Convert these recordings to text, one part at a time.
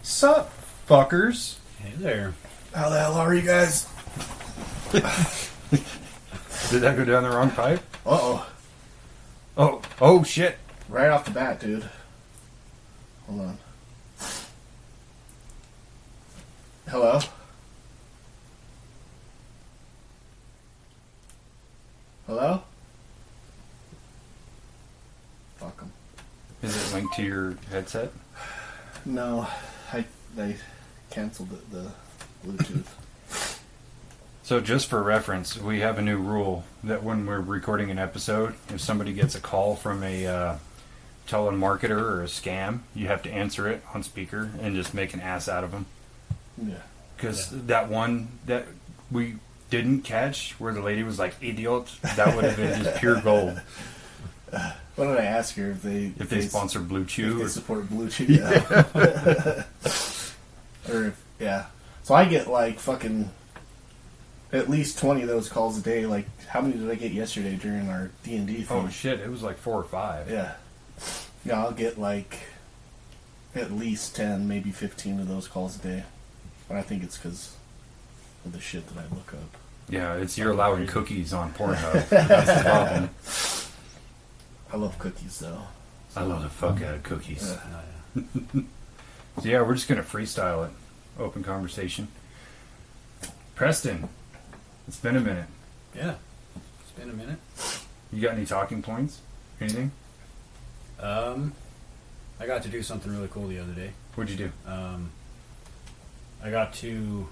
Sup, fuckers? Hey there. How the hell are you guys? Did that go down the wrong pipe? Uh-oh. Oh shit. Right off the bat, dude. Hold on. Hello? Hello? Fuck 'em. Is it linked to your headset? No, they canceled the Bluetooth. So just for reference, we have a new rule that when we're recording an episode, if somebody gets a call from a telemarketer or a scam, you have to answer it on speaker and just make an ass out of them. Yeah. Because that one that we didn't catch, where the lady was like, idiot, that would have been just pure gold. What did I ask her? If they sponsor Blue Chew? If they support Blue Chew, yeah. Yeah. So I get like fucking at least 20 of those calls a day. Like, how many did I get yesterday during our D&D thing? Oh shit, it was like 4 or 5. Yeah. Yeah, I'll get like at least 10, maybe 15 of those calls a day. But I think it's because of the shit that I look up. Yeah, it's you're allowing cookies on Pornhub. That's the problem. I love cookies, though. So, I love the fuck out of cookies. Yeah. So yeah, we're just going to freestyle it. Open conversation. Preston, it's been a minute. Yeah, it's been a minute. You got any talking points? Anything? I got to do something really cool the other day. What'd you do? I got to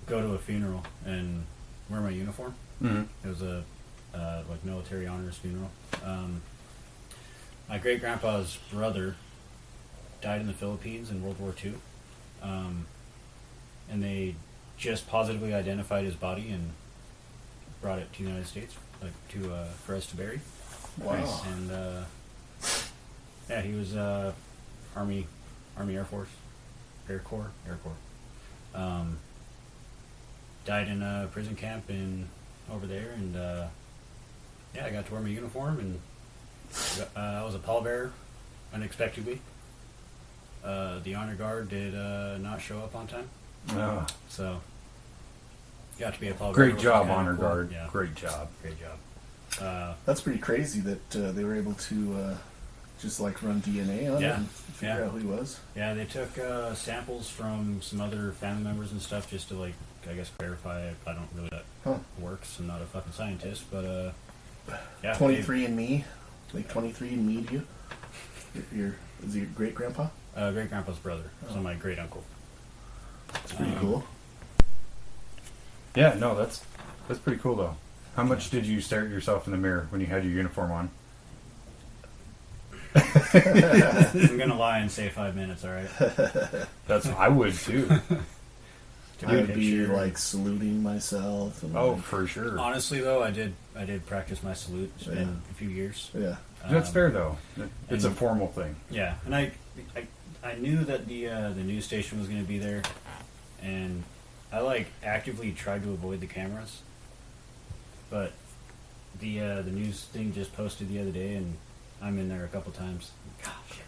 go to a funeral and wear my uniform. Mm-hmm. It was a like military honors funeral. My great grandpa's brother died in the Philippines in World War II, and they just positively identified his body and brought it to the United States, like for us to bury. Wow. Nice. And yeah, he was Army Air Force, Air Corps. Died in a prison camp over there, and yeah, I got to wear my uniform, and I was a pallbearer unexpectedly. The honor guard did not show up on time, so got to be a pallbearer. Great job, honor guard. Yeah. Great job. That's pretty crazy that they were able to just like run DNA on it and figure out who he was. Yeah, they took samples from some other family members and stuff just to, like, I guess, verify. I don't really know that works. I'm not a fucking scientist, but yeah. 23andMe, like 23andMe to you. Is he your great grandpa? Great grandpa's brother, so my great uncle. That's pretty cool. Yeah, no, that's pretty cool though. How much did you stare at yourself in the mirror when you had your uniform on? I'm gonna lie and say 5 minutes. All right. I would too. I would be like saluting myself. And for sure. Honestly, though, I did practice my salute. It's been a few years. Yeah, that's fair though. It's a formal thing. Yeah, and I knew that the news station was going to be there, and I like actively tried to avoid the cameras, but the news thing just posted the other day, and I'm in there a couple times. Gosh,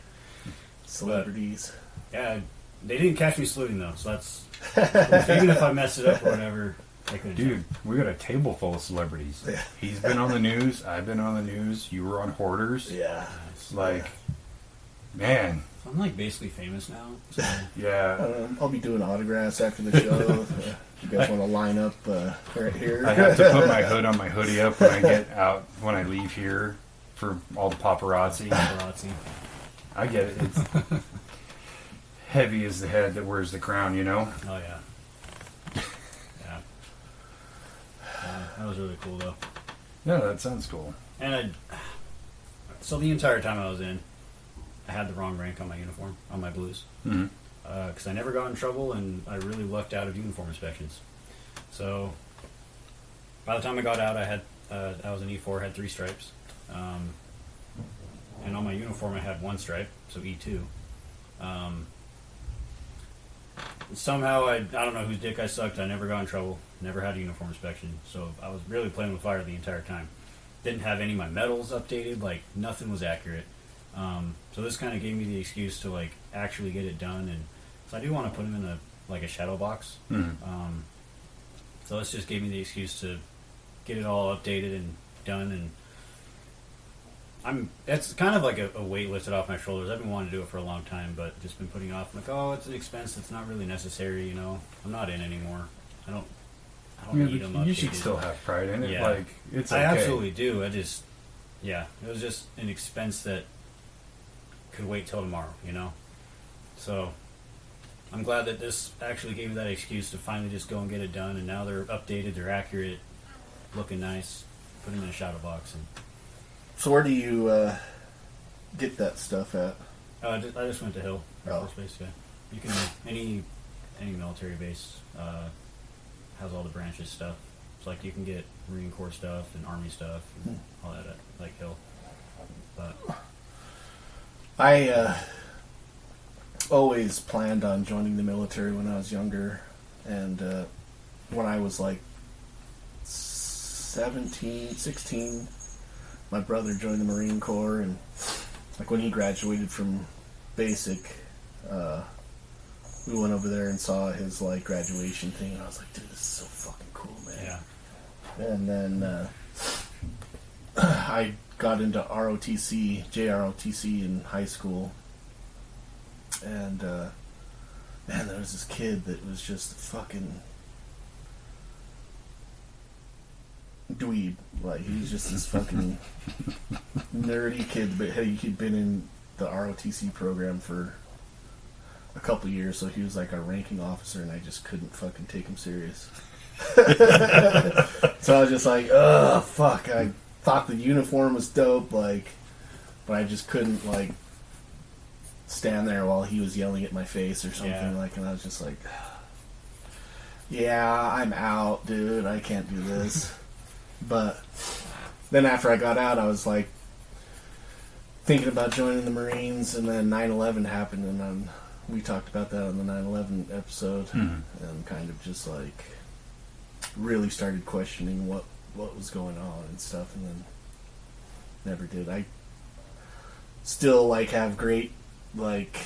celebrities. But, yeah, they didn't catch me saluting though, so that's so even if I mess it up or whatever. Dude, we got a table full of celebrities. Yeah. He's been on the news. I've been on the news. You were on Hoarders. Yeah. Man. I'm like basically famous now. So. Yeah. I'll be doing autographs after the show. You guys want to line up right here? I have to put my hood on my hoodie up when I get out, when I leave here for all the paparazzi. I get it. It's heavy as the head that wears the crown, you know? Oh, yeah. That was really cool, though. Yeah, that sounds cool. And so the entire time I was in, I had the wrong rank on my uniform, on my blues. Mm-hmm. Because I never got in trouble, and I really lucked out of uniform inspections. So by the time I got out, I was an E4, had 3 stripes. And on my uniform, I had 1 stripe, so E2. Somehow, I don't know whose dick I sucked. I never got in trouble. Never had a uniform inspection. So I was really playing with fire the entire time. Didn't have any of my medals updated. Like, nothing was accurate. So this kind of gave me the excuse to, like, actually get it done and So I do want to put him in a shadow box. So this just gave me the excuse to get it all updated and done, and it's kind of like a weight lifted off my shoulders. I've been wanting to do it for a long time, but just been putting it off. I'm like, oh, it's an expense that's not really necessary, you know. I'm not in anymore. I don't need them updated. You should still have pride in it. Yeah. Like, it's okay. I absolutely do. It was just an expense that could wait till tomorrow, you know. So I'm glad that this actually gave me that excuse to finally just go and get it done, and now they're updated, they're accurate, looking nice. Put them in a shadow box. And So where do you get that stuff at? I just went to Hill Air Oh. Force Base. Yeah, you can any military base has all the branches stuff. It's like you can get Marine Corps stuff and Army stuff and all that at like Hill. But I always planned on joining the military when I was younger, and when I was like 17, 16, my brother joined the Marine Corps, and like when he graduated from basic, we went over there and saw his like graduation thing, and I was like, dude, this is so fucking cool, man. yeah, And then I got into JROTC in high school, and man, there was this kid that was just fucking dweeb. Like, he was just this fucking nerdy kid, but he'd been in the ROTC program for a couple years, so he was like our ranking officer, and I just couldn't fucking take him serious. So I was just like, oh fuck, I thought the uniform was dope, like, but I just couldn't like stand there while he was yelling at my face or something. Yeah. Like, and I was just like, yeah, I'm out, dude, I can't do this. But then after I got out, I was like thinking about joining the Marines, and then 9/11 happened, and we talked about that on the 9/11 episode, and kind of just like really started questioning what was going on and stuff, and then never did. I still like have great like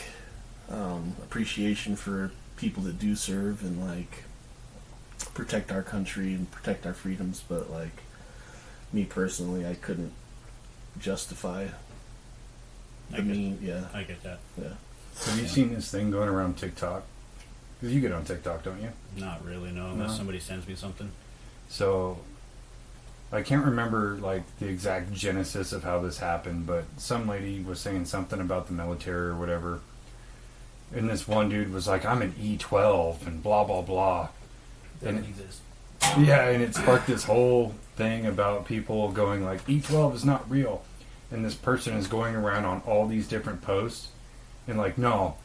appreciation for people that do serve and like protect our country and protect our freedoms, but like me personally, I couldn't justify I get that. Yeah. Have you seen this thing going around TikTok? Because you get on TikTok, don't you? Not really, no, unless somebody sends me something. So I can't remember like the exact genesis of how this happened, but some lady was saying something about the military or whatever, and this one dude was like, I'm an E12 and blah blah blah. Doesn't exist. Yeah, and it sparked this whole thing about people going like, E12 is not real. And this person is going around on all these different posts and like, no,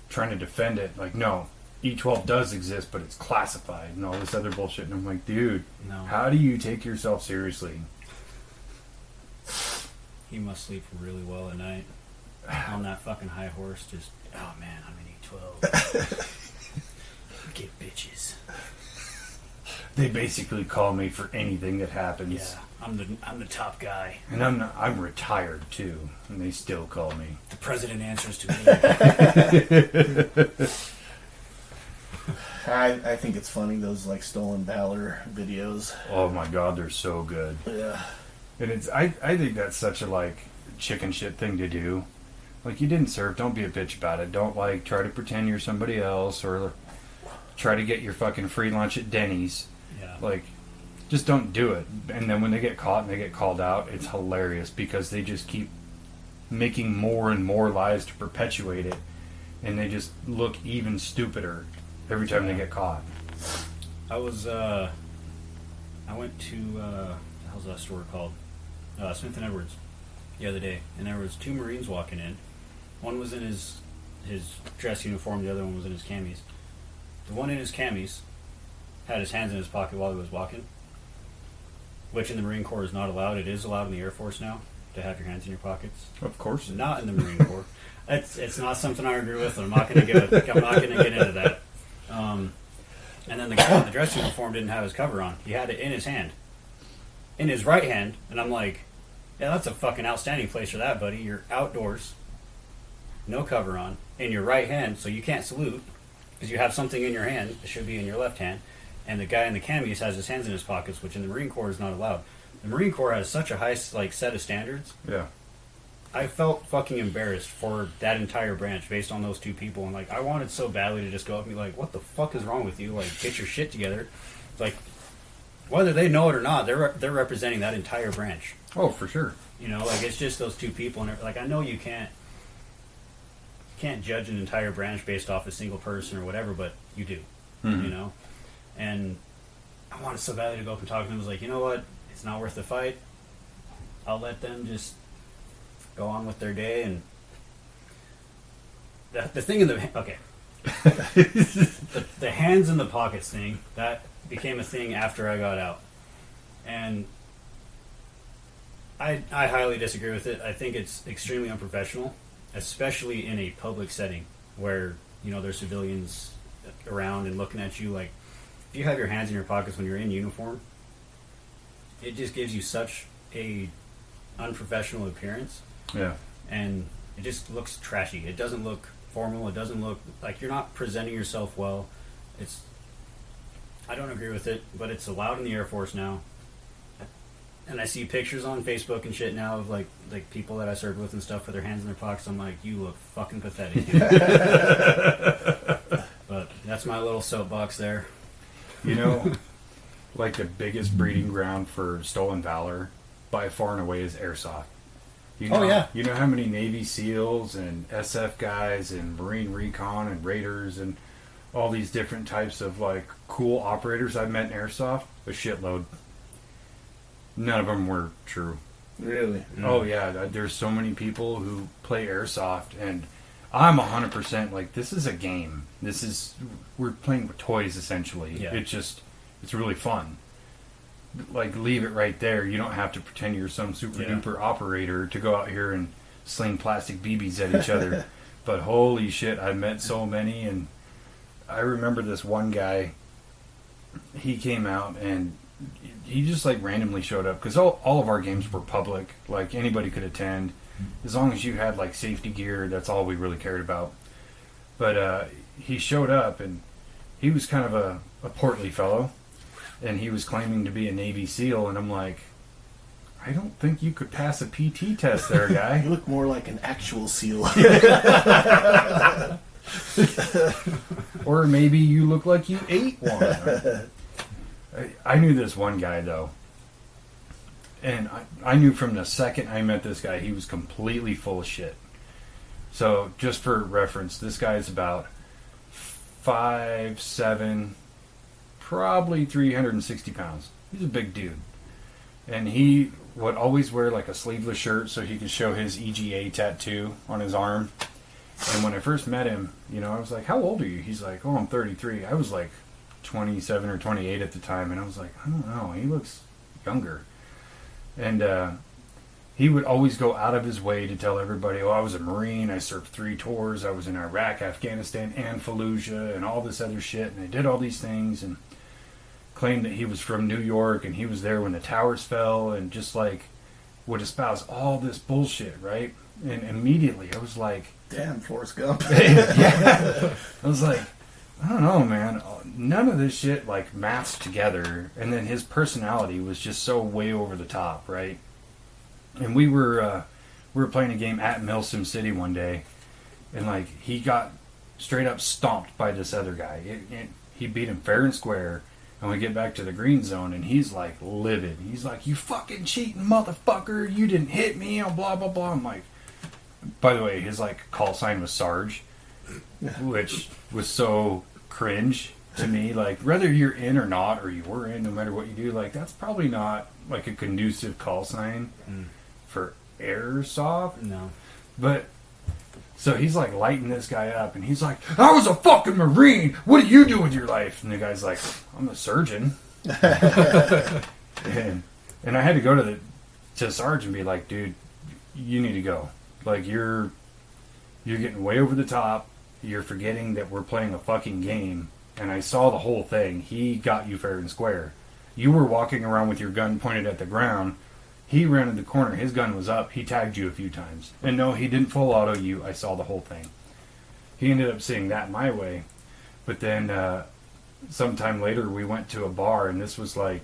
trying to defend it. Like, no, E12 does exist, but it's classified and all this other bullshit. And I'm like, dude, No. how do you take yourself seriously? He must sleep really well at night on that fucking high horse. Just, oh man, I'm an E12. Get bitches. They basically call me for anything that happens. Yeah, I'm the top guy. And I'm retired too, and they still call me. The president answers to me. I think it's funny, those like stolen valor videos. Oh my god, they're so good. Yeah. And I think that's such a like chicken shit thing to do. Like, you didn't serve, don't be a bitch about it. Don't like try to pretend you're somebody else or try to get your fucking free lunch at Denny's. Yeah. Like, just don't do it. And then when they get caught and they get called out, it's hilarious because they just keep making more and more lies to perpetuate it, and they just look even stupider every time they get caught. I went to how's that store called? Smith and Edwards the other day, and there was two Marines walking in. One was in his dress uniform, the other one was in his camis. The one in his camis had his hands in his pocket while he was walking, which in the Marine Corps is not allowed. It is allowed in the Air Force now to have your hands in your pockets. Of course. Not in the Marine Corps. It's not something I agree with. I'm not going to get into that. And then the guy in the dress uniform didn't have his cover on. He had it in his hand, in his right hand, and I'm like, yeah, that's a fucking outstanding place for that, buddy. You're outdoors, no cover on, in your right hand, so you can't salute. because you have something in your hand, it should be in your left hand, and the guy in the camis has his hands in his pockets, which in the Marine Corps is not allowed. The Marine Corps has such a high like set of standards. Yeah. I felt fucking embarrassed for that entire branch based on those two people, and like I wanted so badly to just go up and be like, "What the fuck is wrong with you? Like, get your shit together." Like, whether they know it or not, they're representing that entire branch. Oh, for sure. You know, like it's just those two people, and like I know you can't judge an entire branch based off a single person or whatever, but you do. Mm-hmm. You know, and I wanted so badly to go up and talk to them. I was like, you know what? It's not worth the fight. I'll let them just go on with their day. And the thing in the the hands in the pockets thing, that became a thing after I got out, and I highly disagree with it. I think it's extremely unprofessional, especially in a public setting where there's civilians around and looking at you. Like, if you have your hands in your pockets when you're in uniform, it just gives you such a unprofessional appearance. Yeah. And it just looks trashy. It doesn't look formal. It doesn't look like you're not presenting yourself well. I don't agree with it, but it's allowed in the Air Force now. And I see pictures on Facebook and shit now of like people that I served with and stuff with their hands in their pockets. I'm like, you look fucking pathetic. But that's my little soapbox there. Like the biggest breeding ground for stolen valor by far and away is airsoft. Oh, yeah. You know how many Navy SEALs and SF guys and Marine Recon and Raiders and all these different types of like cool operators I've met in airsoft? A shitload. None of them were true. Really? Oh yeah, there's so many people who play airsoft, and I'm 100% like, this is a game. We're playing with toys essentially. Yeah. It's really fun. Like, leave it right there. You don't have to pretend you're some super duper operator to go out here and sling plastic BBs at each other. But holy shit, I met so many, and I remember this one guy. He came out and he just like randomly showed up because all of our games were public. Like, anybody could attend as long as you had like safety gear. That's all we really cared about. But he showed up, and he was kind of a portly fellow. And he was claiming to be a Navy SEAL, and I'm like, I don't think you could pass a PT test there, guy. You look more like an actual SEAL. Or maybe you look like you ate one. I knew this one guy, though. And I knew from the second I met this guy, he was completely full of shit. So, just for reference, this guy is about 5'7", probably 360 pounds. He's a big dude. And he would always wear like a sleeveless shirt so he could show his EGA tattoo on his arm. And when I first met him, I was like, how old are you? He's like, oh, I'm 33. I was like 27 or 28 at the time. And I was like, I don't know. He looks younger. And he would always go out of his way to tell everybody, oh, I was a Marine. I served 3 tours. I was in Iraq, Afghanistan, and Fallujah, and all this other shit. And I did all these things. And claimed that he was from New York and he was there when the towers fell, and just like would espouse all this bullshit, right? And immediately I was like, damn, Forrest Gump. Yeah. I was like, I don't know, man. None of this shit like matched together. And then his personality was just so way over the top, right? And we were playing a game at Milsim City one day, and like he got straight up stomped by this other guy. He beat him fair and square. And we get back to the green zone, and he's like livid. He's like, you fucking cheating motherfucker. You didn't hit me, and blah, blah, blah. I'm like, by the way, his like call sign was Sarge, which was so cringe to me. Like, whether you're in or not, or you were in, no matter what you do, like, that's probably not like a conducive call sign for airsoft. No. But so he's like lighting this guy up, and he's like, I was a fucking Marine. What do you do with your life? And the guy's like, I'm a surgeon. and I had to go to Sarge and be like, dude, you need to go. Like, you're getting way over the top. You're forgetting that we're playing a fucking game. And I saw the whole thing. He got you fair and square. You were walking around with your gun pointed at the ground. He rounded the corner. His gun was up. He tagged you a few times. And no, he didn't full auto you. I saw the whole thing. He ended up seeing that my way. But then sometime later we went to a bar, and this was like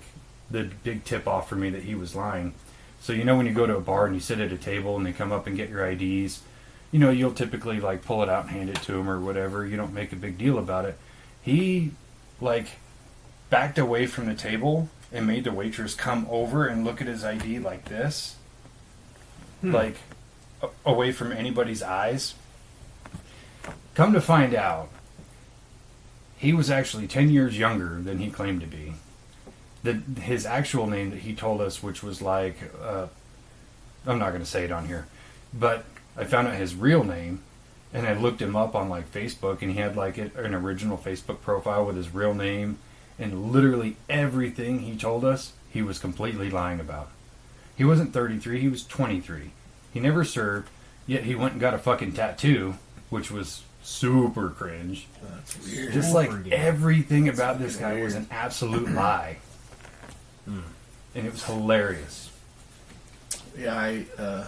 the big tip off for me that he was lying. So you know when you go to a bar and you sit at a table and they come up and get your IDs, you know, you'll typically like pull it out and hand it to him or whatever. You don't make a big deal about it. He like backed away from the table and made the waitress come over and look at his ID like this, like away from anybody's eyes. Come to find out, he was actually 10 years younger than he claimed to be. His actual name that he told us, which was like, I'm not going to say it on here, but I found out his real name, and I looked him up on like Facebook, and he had like an original Facebook profile with his real name, and literally everything he told us, he was completely lying about. He wasn't 33, he was 23. He never served, yet he went and got a fucking tattoo, which was super cringe. That's weird. Just like everything about this guy was an absolute lie. And it was hilarious. Yeah,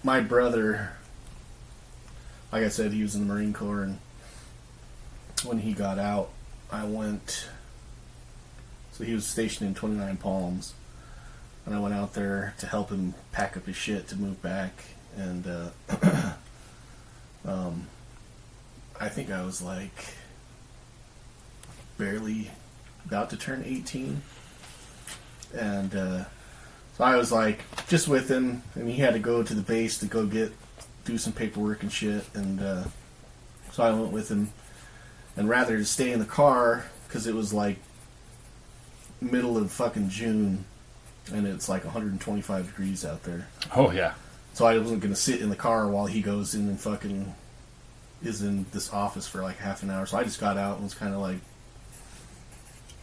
my brother, like I said, he was in the Marine Corps, and when he got out, so he was stationed in 29 Palms, and I went out there to help him pack up his shit to move back, and I think I was like barely about to turn 18, and so I was like just with him, and he had to go to the base to go do some paperwork and shit, and so I went with him, and rather than stay in the car, because it was like middle of fucking June, and it's like 125 degrees out there. Oh yeah. So I wasn't going to sit in the car while he goes in and fucking is in this office for like half an hour. So I just got out and was kind of like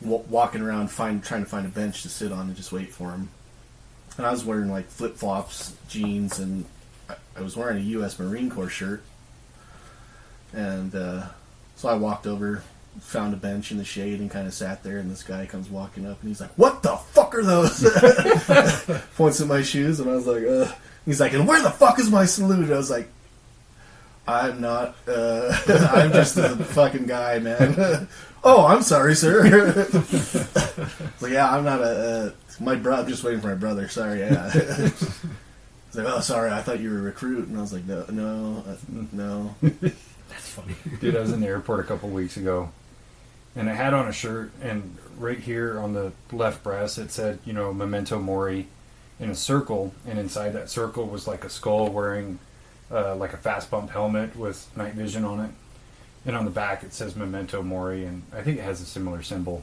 walking around trying to find a bench to sit on and just wait for him. And I was wearing like flip-flops, jeans, and I was wearing a U.S. Marine Corps shirt. And so I walked over, found a bench in the shade, and kind of sat there, and this guy comes walking up, and he's like, "What the fuck are those?" Points at my shoes, and I was like, He's like, "And where the fuck is my salute?" I was like, "I'm not, I'm just a fucking guy, man." "Oh, I'm sorry, sir." Like, "Yeah, I'm not my brother, I'm just waiting for my brother, sorry, yeah." He's like, "Oh, sorry, I thought you were a recruit." And I was like, no. That's funny. Dude, I was in the airport a couple weeks ago, and I had on a shirt, and right here on the left breast it said, you know, Memento Mori, in a circle, and inside that circle was like a skull wearing like a fast bump helmet with night vision on it, and on the back it says Memento Mori, and I think it has a similar symbol.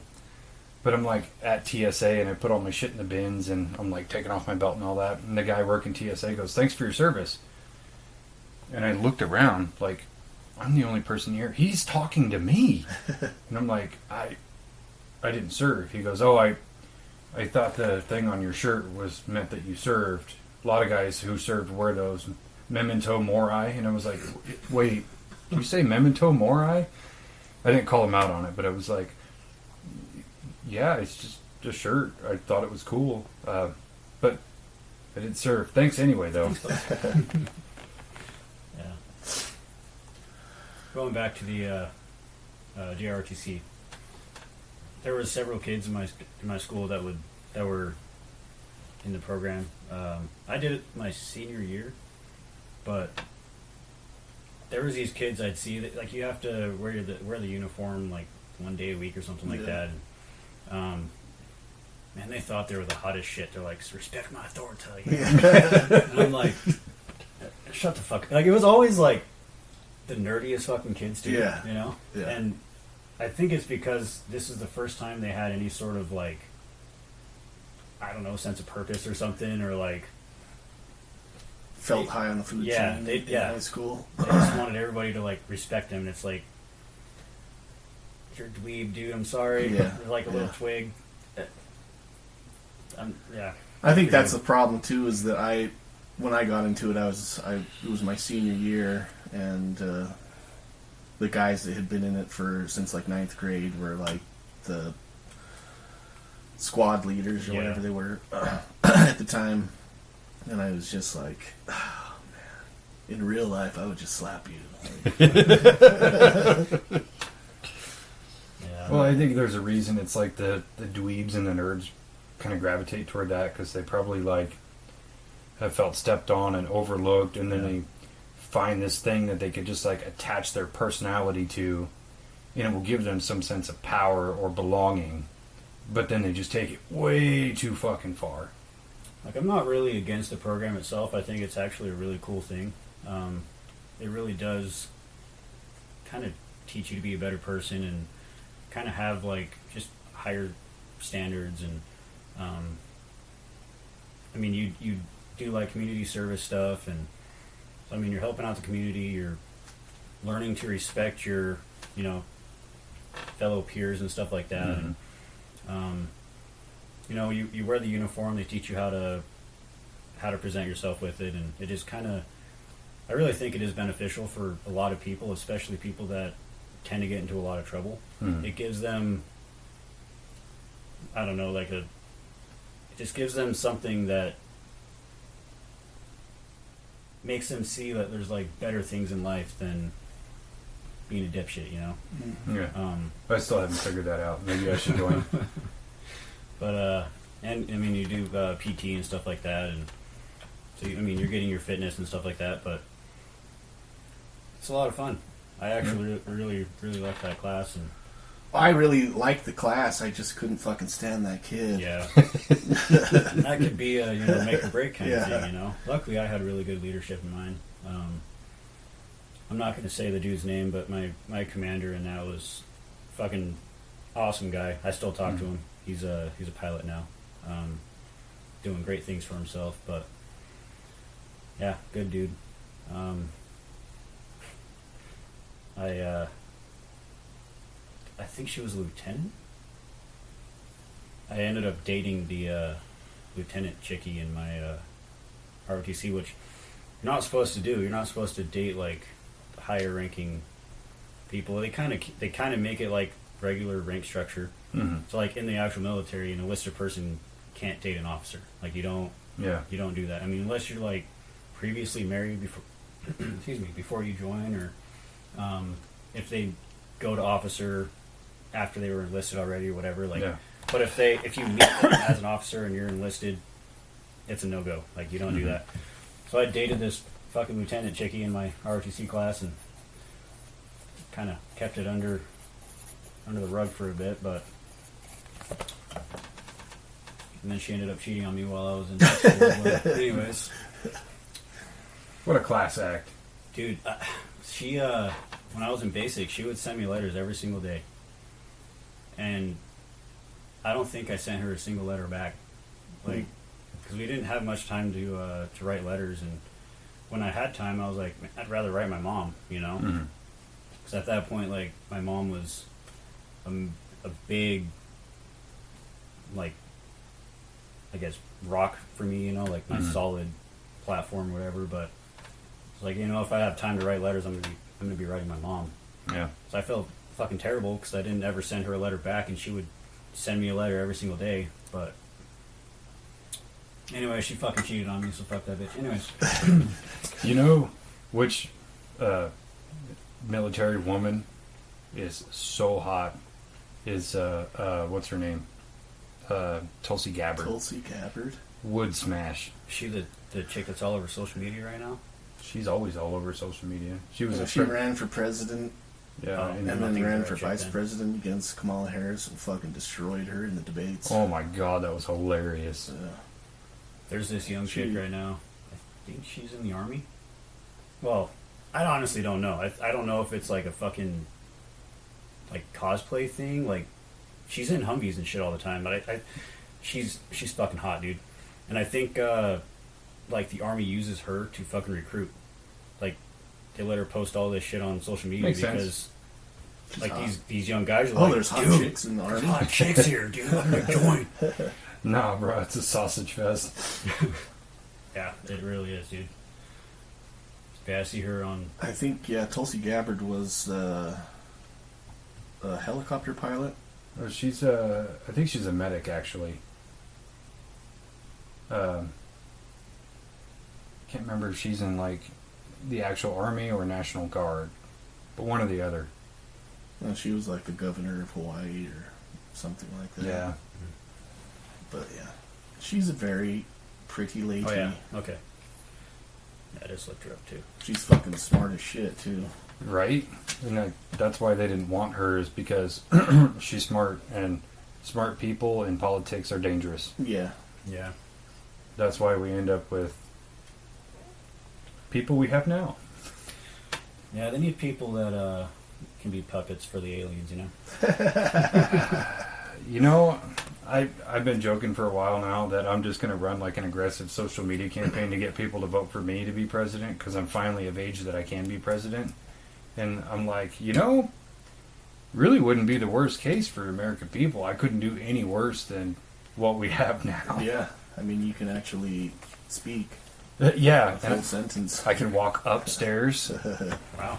But I'm like at TSA, and I put all my shit in the bins, and I'm like taking off my belt and all that, and the guy working TSA goes, "Thanks for your service." And I looked around like, I'm the only person here. He's talking to me. And I'm like, I didn't serve. He goes, "Oh, I thought the thing on your shirt was meant that you served. A lot of guys who served wear those Memento Mori." And I was like, "Wait, did you say Memento Mori?" I didn't call him out on it, but I was like, "Yeah, it's just a shirt. I thought it was cool. But I didn't serve. Thanks anyway, though." Going back to the JROTC, there were several kids in my school that were in the program. I did it my senior year, but there was these kids I'd see that, like, you have to wear the uniform like one day a week or something like that. And, man, they thought they were the hottest shit. They're like, "Respect my authority." And I'm like, shut the fuck. Like, it was always like the nerdiest fucking kids, dude. Yeah. You know? Yeah. And I think it's because this is the first time they had any sort of, like, I don't know, sense of purpose or something, or like Felt high on the food chain in high school. They just wanted everybody to like respect them, and it's like, "You're a dweeb, dude, I'm sorry." Yeah. You're like a little twig. I think that's the problem too, is that when I got into it, it was my senior year, and the guys that had been in it since like 9th grade were like the squad leaders or whatever they were at the time, and I was just like, "Oh man, in real life I would just slap you." I think there's a reason it's like the dweebs and the nerds kind of gravitate toward that because they probably like have felt stepped on and overlooked, and then they find this thing that they could just like attach their personality to, and it will give them some sense of power or belonging. But then they just take it way too fucking far. Like, I'm not really against the program itself. I think it's actually a really cool thing. It really does kind of teach you to be a better person and kind of have, like, just higher standards. And, I mean, you do, like, community service stuff. And, I mean, you're helping out the community. You're learning to respect your, you know, fellow peers and stuff like that. Mm-hmm. And, you know, you wear the uniform. They teach you how to present yourself with it, and it is kind of. I really think it is beneficial for a lot of people, especially people that tend to get into a lot of trouble. Mm-hmm. It gives them, I don't know, it just gives them something that makes them see that there's like better things in life than being a dipshit, you know. Yeah. I still haven't figured that out. Maybe I should join. But and I mean, you do PT and stuff like that, and so I mean, you're getting your fitness and stuff like that. But it's a lot of fun. I actually really like that class, and I really liked the class. I just couldn't fucking stand that kid. yeah, that could be a make or break kind of Yeah. thing, you know. Luckily, I had really good leadership in mine. I'm not going to say the dude's name, but my commander in that was fucking awesome guy. I still talk to him. He's a pilot now, doing great things for himself. But yeah, good dude. I think she was a lieutenant. I ended up dating the lieutenant chickie in my ROTC, which you're not supposed to do. You're not supposed to date like higher ranking people. They kind of make it like regular rank structure. Mm-hmm. So like in the actual military, an enlisted person can't date an officer. Like you don't do that. I mean, unless you're like previously married before, before you join, or if they go to officer after they were enlisted already or whatever. Like, but if you meet them as an officer and you're enlisted, it's a no go. Like you don't do that. So I dated this fucking lieutenant chickie in my ROTC class and kind of kept it under the rug for a bit, but. And then she ended up cheating on me while I was in high school. But anyways. What a class act. Dude, she, when I was in basic, she would send me letters every single day. And I don't think I sent her a single letter back. Like, because we didn't have much time to write letters. And when I had time, I was like, I'd rather write my mom, you know? Because at that point, like, my mom was a big, like, I guess, rock for me, you know, like my solid platform or whatever. But it's like, you know, if I have time to write letters, I'm gonna be writing my mom. Yeah. So I felt fucking terrible because I didn't ever send her a letter back, and she would send me a letter every single day. But anyway, she fucking cheated on me, so fuck that bitch. Anyways, You know which military woman is so hot? Is what's her name? Tulsi Gabbard. Tulsi Gabbard. Would smash. she the chick that's all over social media right now. She's always all over social media. She was She ran for president, yeah, Oh, and and I then think ran you're for right, vice then. president against Kamala Harris and fucking destroyed her in the debates. oh my god, that was hilarious. There's this young chick right now. I think she's in the army. Well, I honestly don't know. I don't know if it's like a fucking like cosplay thing. Like she's in Humvees and shit all the time, but she's fucking hot, dude. And I think like the army uses her to fucking recruit. Like they let her post all this shit on social media Makes because sense. She's like hot. these young guys are Oh, like, there's hot dude, chicks in the there's army. hot chicks here, dude. I'm gonna join. Nah, bro, it's a sausage fest. Yeah, it really is, dude. Yeah, I see her on. I think Tulsi Gabbard was a helicopter pilot. She's I think she's a medic actually. Can't remember if she's in like the actual army or National Guard, but one or the other. Well, she was like the governor of Hawaii or something like that. Yeah. But yeah, she's a very pretty lady. Oh yeah. Okay. Yeah, I just looked her up too. She's fucking smart as shit too. Right? And that's why they didn't want her, is because she's smart, and smart people in politics are dangerous. Yeah. Yeah. That's why we end up with people we have now. Yeah, they need people that can be puppets for the aliens, you know? You know, I've been joking for a while now that I'm just going to run like an aggressive social media campaign to get people to vote for me to be president, because I'm finally of age that I can be president. And I'm like, you know, really wouldn't be the worst case for American people. I couldn't do any worse than what we have now. Yeah. I mean, you can actually speak Yeah. a full sentence. I can walk upstairs. Wow.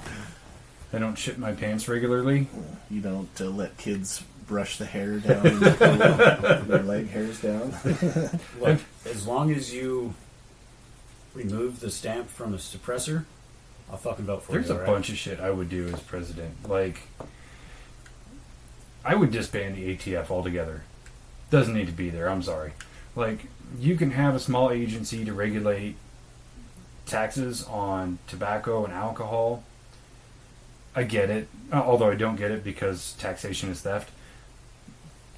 I don't shit my pants regularly. You don't let kids brush the hair down and pull their leg hairs down. Look, as long as you remove the stamp from a suppressor, I'll fucking vote for There's you. a bunch of shit I would do as president. Like, I would disband the ATF altogether. Doesn't need to be there. I'm sorry. Like, you can have a small agency to regulate taxes on tobacco and alcohol. I get it, although I don't get it because taxation is theft.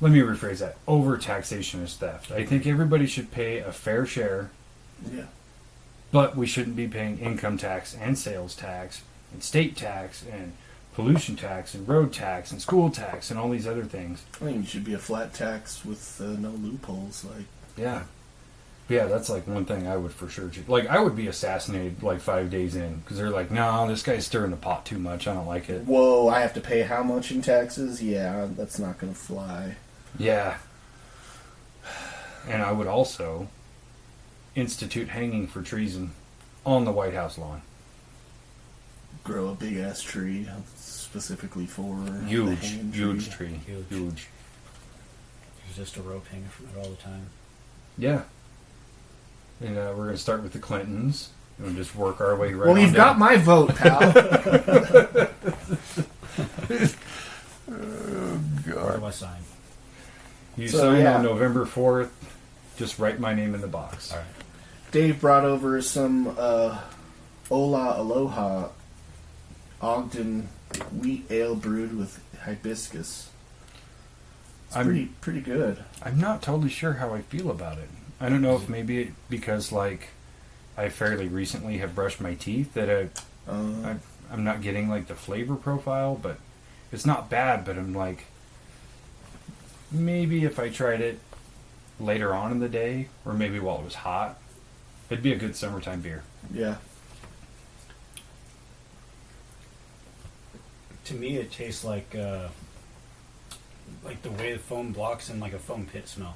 Let me rephrase that. Over-taxation is theft. I think everybody should pay a fair share, Yeah. but we shouldn't be paying income tax and sales tax and state tax and pollution tax and road tax and school tax and all these other things. I mean, it should be a flat tax with no loopholes. Like, Yeah. Yeah, that's like one thing I would for sure. Like, I would be assassinated like 5 days in because they're like, no, this guy's stirring the pot too much. I don't like it. whoa, I have to pay how much in taxes? Yeah, that's not going to fly. Yeah. And I would also institute hanging for treason on the White House lawn. Grow a big ass tree specifically for the Huge, hanging huge tree. Huge. Huge. There's just a rope hanging from it all the time. Yeah. And we're going to start with the Clintons and just work our way right Well, on you've got down. my vote, pal. Where do I sign? You So, sign yeah. on November 4th. Just write my name in the box. All right. Dave brought over some Ola Aloha Ogden wheat ale brewed with hibiscus. It's I'm- pretty good. I'm not totally sure how I feel about it. I don't know if maybe because, like, I fairly recently have brushed my teeth that I'm not getting, like, the flavor profile, but it's not bad, but I'm like, maybe if I tried it later on in the day, or maybe while it was hot, it'd be a good summertime beer. Yeah. To me, it tastes like the way the foam blocks in like a foam pit smell.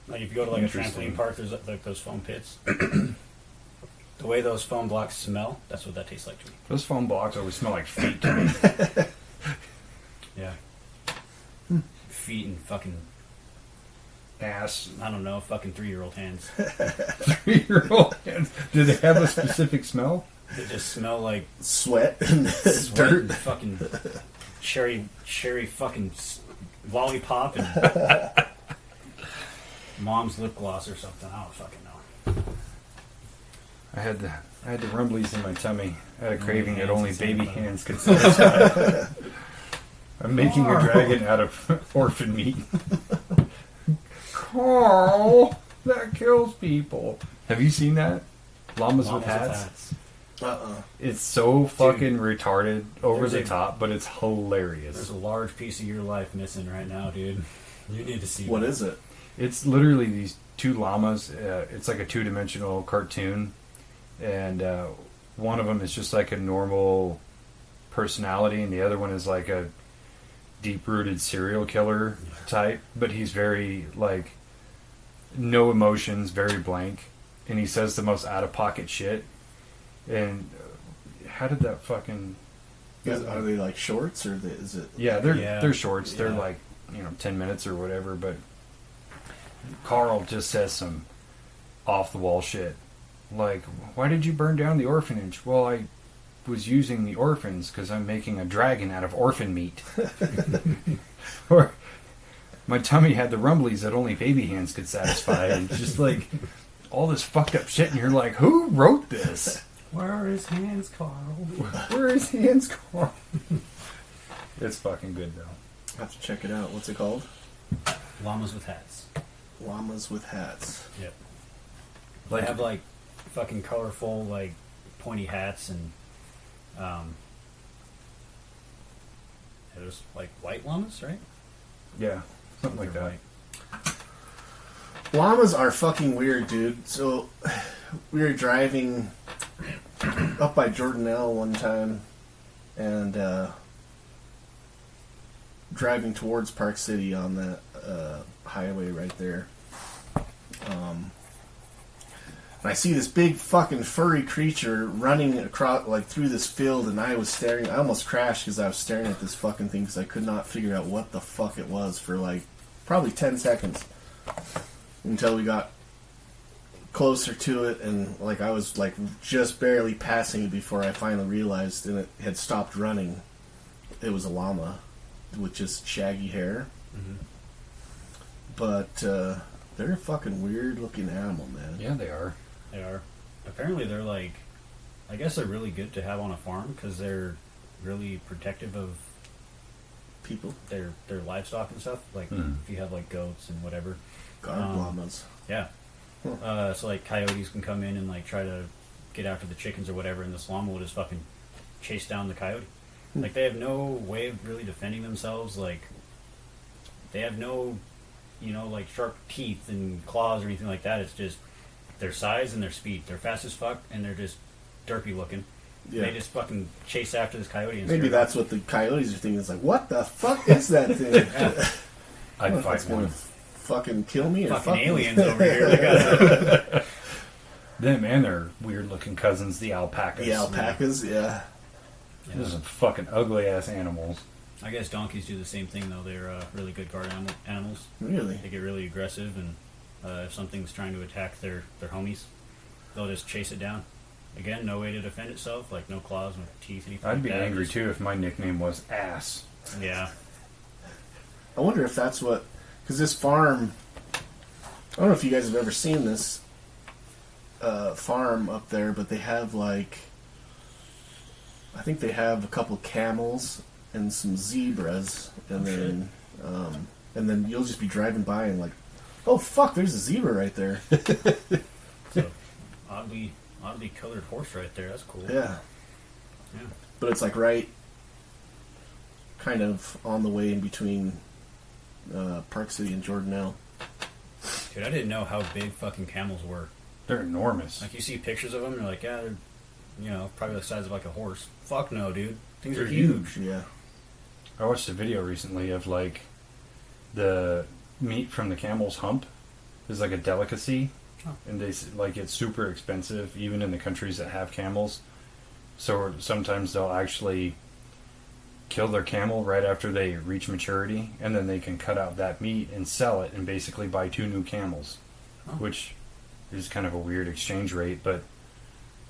Like if you go to like a Interesting. trampoline park, there's like those foam pits. The way those foam blocks smell, that's what that tastes like to me. Those foam blocks always smell like feet to me. Yeah. Feet and fucking, Ass. I don't know, fucking 3-year-old hands. 3-year-old hands. Do they have a specific smell? They just smell like Sweat and sweat dirt. and fucking cherry fucking lollipop and mom's lip gloss or something. I don't fucking know. I had the rumblies in my tummy. I had a craving that hands only and baby something. hands could satisfy. I'm making a dragon out of orphan meat. Carl, that kills people. Have you seen that? Llamas with hats. It's so fucking retarded, over There's the a- top, but it's hilarious. There's a large piece of your life missing right now, dude. You need to see What that. is it? It's literally these two llamas. It's like a 2-dimensional cartoon, and one of them is just like a normal personality, and the other one is like a deep-rooted serial killer type. But he's very like no emotions, very blank, and he says the most out-of-pocket shit. And how did that fucking? Are they like shorts or is it? Yeah, they're shorts. They're Yeah. like 10 minutes or whatever. But Carl just says some off the wall shit, like, "Why did you burn down the orphanage?" Well, I was using the orphans because I'm making a dragon out of orphan meat. Or my tummy had the rumblies that only baby hands could satisfy. And just like all this fucked up shit. And you're like, who wrote this? Where are his hands, Carl? Where are his hands, Carl? It's fucking good, though. I have to check it out. What's it called? Llamas with hats. Llamas with hats. Yep. They have like fucking colorful, like pointy hats, and there's like white llamas, right? Yeah, something like They're that. white. Llamas are fucking weird, dude. So we were driving up by Jordanelle one time, and driving towards Park City on that highway right there. And I see this big fucking furry creature running across, like, through this field, and I was staring. I almost crashed because I was staring at this fucking thing because I could not figure out what the fuck it was for like probably 10 seconds until we got closer to it, and like I was like just barely passing it before I finally realized, and it had stopped running. It was a llama with just shaggy hair. Mm-hmm. But they're a fucking weird looking animal, man. Yeah, they are. They are. Apparently, they're like, I guess they're really good to have on a farm because they're really protective of People, their livestock and stuff. Like if you have like goats and whatever. guard llamas. Yeah. Huh. So like coyotes can come in and like try to get after the chickens or whatever, and this llama will just fucking chase down the coyote. Like they have no way of really defending themselves. Like they have no, like sharp teeth and claws or anything like that. It's just their size and their speed. They're fast as fuck and they're just derpy looking. Yeah. They just fucking chase after this coyote. And Maybe scare that's what the coyotes are thinking. It's like, what the fuck is that thing? I'd What, fight that's gonna one. fucking kill me or fucking fuck me? aliens over here. They got Them and their weird-looking cousins, the alpacas. The alpacas, yeah. Those are fucking ugly-ass animals. I guess donkeys do the same thing though. They're really good guard animals. Really? They get really aggressive, and if something's trying to attack their homies, they'll just chase it down. Again, no way to defend itself, like no claws, no teeth, anything. I'd be like that. angry Just- too if my nickname was Ass. Yeah. I wonder if that's what... Because this farm... I don't know if you guys have ever seen this farm up there, but they have like... I think they have a couple camels and some zebras, and then you'll just be driving by and like, oh fuck, there's a zebra right there. So oddly colored horse right there. That's cool. Yeah. Yeah. But it's like right kind of on the way in between Park City and Jordanelle. Dude, I didn't know how big fucking camels were. They're enormous. Like you see pictures of them, and you're like, yeah, they're probably the size of like a horse. Fuck no, dude. Things They're are huge. Yeah. I watched a video recently of like the meat from the camel's hump is like a delicacy, and they like it's super expensive even in the countries that have camels. So sometimes they'll actually kill their camel right after they reach maturity, and then they can cut out that meat and sell it and basically buy 2 new camels, which is kind of a weird exchange rate. But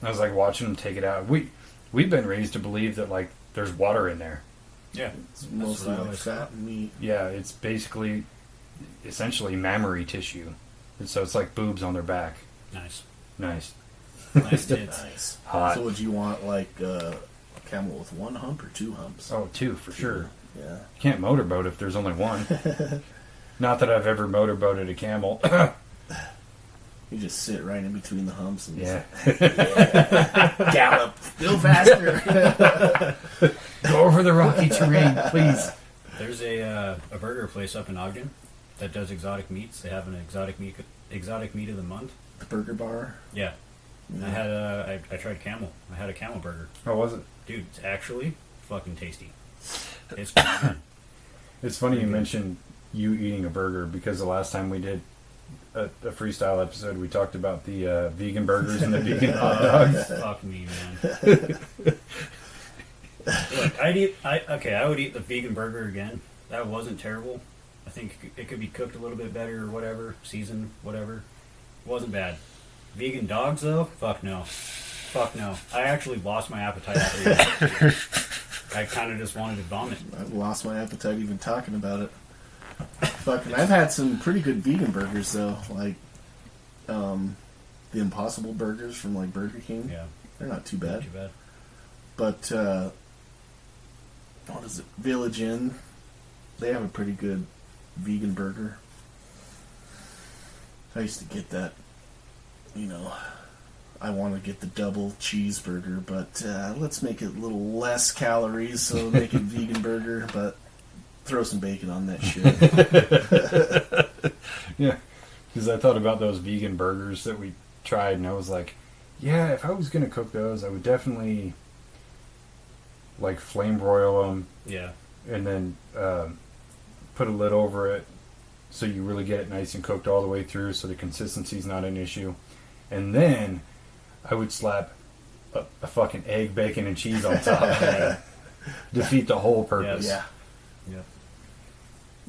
I was like watching them take it out. We've been raised to believe that like there's water in there. Yeah. It's mostly what I like always fat thought. meat. Yeah, it's basically essentially mammary tissue. And so it's like boobs on their back. Nice. Nice. Nice tits. Nice. Hot. So would you want like a camel with 1 hump or 2 humps? Oh, 2 for sure. Yeah. You can't motorboat if there's only one. Not that I've ever motorboated a camel. You just sit right in between the humps and Yeah. just gallop. Go faster. Go over the rocky terrain, please. There's a burger place up in Ogden that does exotic meats. They have an exotic meat of the month. The burger bar. Yeah. Yeah. I had I tried camel. I had a camel burger. Oh, was it? Dude, it's actually fucking tasty. It's pretty good. It's funny you mentioned you eating a burger because the last time we did a freestyle episode, we talked about the vegan burgers and the vegan hot dogs. Fuck me, man. Look, I would eat the vegan burger again. That wasn't terrible. I think it could be cooked a little bit better or whatever, seasoned, whatever. It wasn't bad. Vegan dogs, though? Fuck no. fuck no. I actually lost my appetite after eating it. I kind of just wanted to vomit. I've lost my appetite even talking about it. Fucking, I've had some pretty good vegan burgers though, like the Impossible Burgers from like Burger King. Yeah, they're not too bad. not too bad. But what is it? Village Inn. They have a pretty good vegan burger. I used to get that. You know, I want to get the double cheeseburger, but let's make it a little less calories, so make it vegan burger, but throw some bacon on that shit. Yeah, because I thought about those vegan burgers that we tried, and I was like, yeah, if I was going to cook those, I would definitely like flame broil them. Yeah. And then put a lid over it so you really get it nice and cooked all the way through so the consistency's not an issue. And then I would slap a fucking egg, bacon, and cheese on top. And defeat the whole purpose. Yes. Yeah.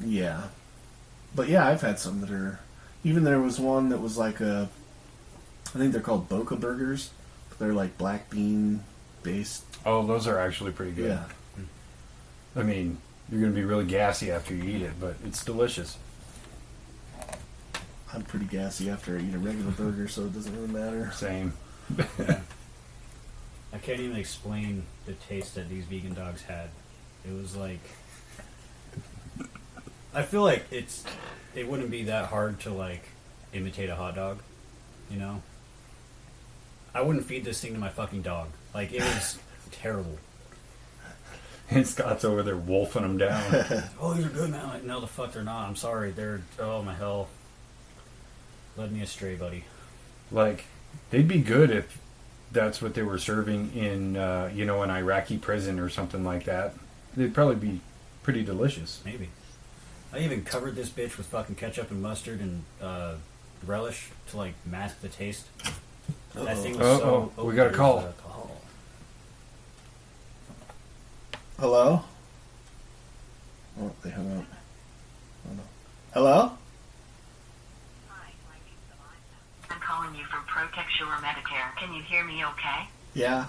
Yeah. Yeah. But yeah, I've had some that are... Even there was one that was like a... I think they're called Boca Burgers. But they're like black bean based. Oh, those are actually pretty good. Yeah. I mean, you're going to be really gassy after you eat it, but it's delicious. I'm pretty gassy after I eat a regular burger, so it doesn't really matter. Same. Yeah. I can't even explain the taste that these vegan dogs had. It was like... I feel like it wouldn't be that hard to, like, imitate a hot dog, you know? I wouldn't feed this thing to my fucking dog. Like, it was terrible. And Scott's over there wolfing them down. Oh, these are good, man. Like, no, the fuck they're not. I'm sorry. They're... Oh, my hell. Led me astray, buddy. Like, they'd be good if that's what they were serving in, you know, an Iraqi prison or something like that. They'd probably be pretty delicious. Maybe. I even covered this bitch with fucking ketchup and mustard and relish to, like, mask the taste. That thing was so... we got a call. Hello? Oh, they hung up. Oh, no. Hello? I'm calling you from Protect Sure Medicare. Can you hear me okay? Yeah.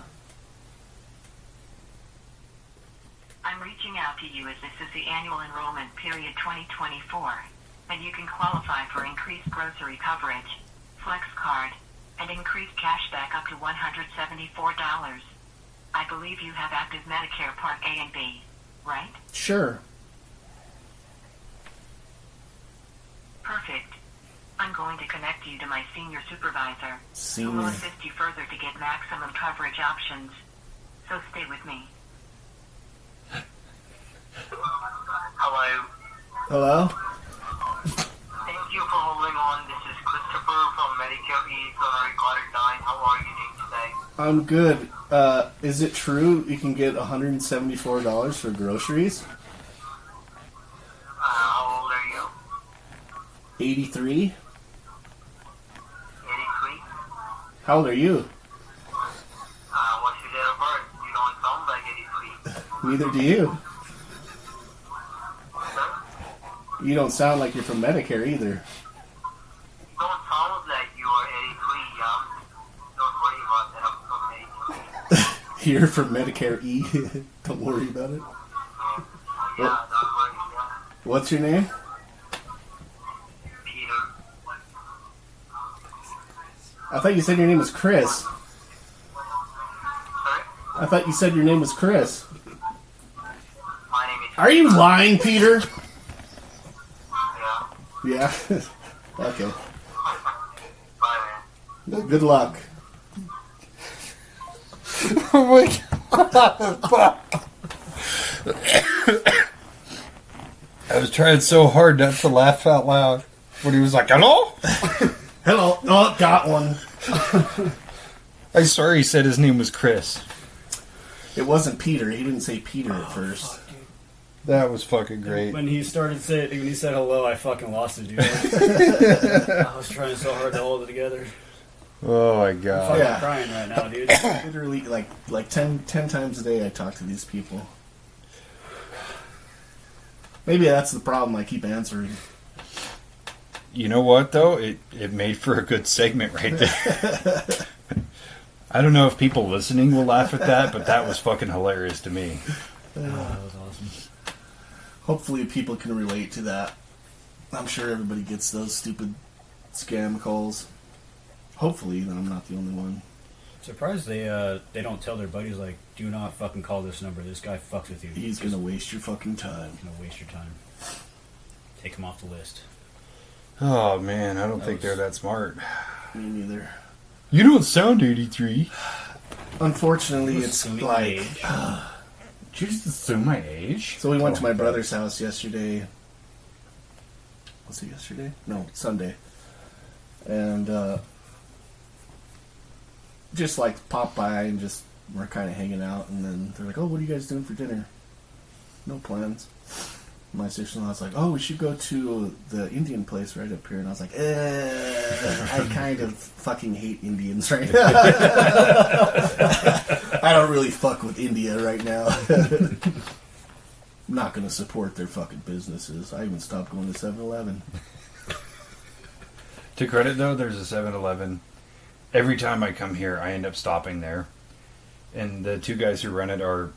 I'm reaching out to you as this is the annual enrollment period 2024, and you can qualify for increased grocery coverage, flex card, and increased cashback up to $174. I believe you have active Medicare Part A and B, right? Sure. Perfect. I'm going to connect you to my senior supervisor, who will assist you further to get maximum coverage options. So stay with me. Hello. Hello? Thank you for holding on. This is Christopher from Medicare East on a recorded line. How are you doing today? I'm good. Is it true you can get $174 for groceries? How old are you? 83? 83? How old are you? What's your date of birth? You don't sound like 83. Neither do you. Sir? You don't sound like you're from Medicare either. You don't sound like you are 83. Don't worry about that. I'm from Medicare. You're from Medicare E. Don't worry about it. Yeah, don't worry. Yeah. What's your name? Peter. I thought you said your name was Chris. Sorry? I thought you said your name was Chris. My name is... Are you lying, Peter? Yeah. Yeah. Okay. Bye, man. Good luck. Oh my god. I was trying so hard not to laugh out loud when he was like, hello? Hello. Oh, got one. I swear he said his name was Chris. It wasn't Peter. He didn't say Peter at first. That was fucking great. When he said hello, I fucking lost it, dude. I was trying so hard to hold it together. Oh my I'm god. fucking Yeah. crying right now, dude. Literally, like 10 times a day I talk to these people. Maybe that's the problem. I keep answering. You know what though? It made for a good segment right there. I don't know if people listening will laugh at that, but that was fucking hilarious to me. Oh, that was awesome. Hopefully people can relate to that. I'm sure everybody gets those stupid scam calls. Hopefully, then I'm not the only one. Surprised they don't tell their buddies, like, do not fucking call this number. This guy fucks with you. He's Just gonna waste your fucking time. gonna waste your time. Take him off the list. Oh man, I don't think was- they're that smart. Me neither. You don't sound 83. Unfortunately, it's Assuming like... age. Did you just assume my age? So we went to my God. brother's house yesterday. Was it yesterday? No, Sunday. And just like popped by and just we're kind of hanging out. And then they're like, "Oh, what are you guys doing for dinner?" No plans. My sister-in-law was like, "Oh, we should go to the Indian place right up here." And I was like, I kind of fucking hate Indians right now. I don't really fuck with India right now. I'm not going to support their fucking businesses. I even stopped going to 7-Eleven. To credit though, there's a 7-Eleven. Every time I come here, I end up stopping there. And the two guys who run it are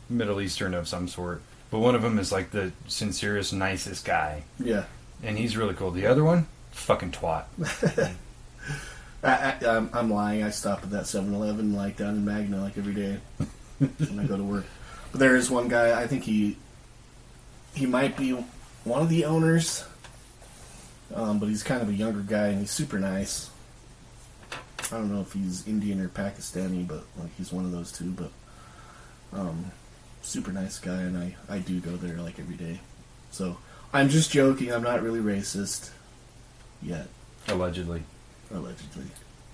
Middle Eastern of some sort. But one of them is like the sincerest, nicest guy. Yeah. And he's really cool. The other one, fucking twat. I'm lying. I stop at that 7-Eleven like down in Magna like every day when I go to work. But there is one guy, I think he might be one of the owners, but he's kind of a younger guy and he's super nice. I don't know if he's Indian or Pakistani, but like he's one of those two. But super nice guy, and I do go there like every day. So I'm just joking. I'm not really racist yet. Allegedly. Allegedly.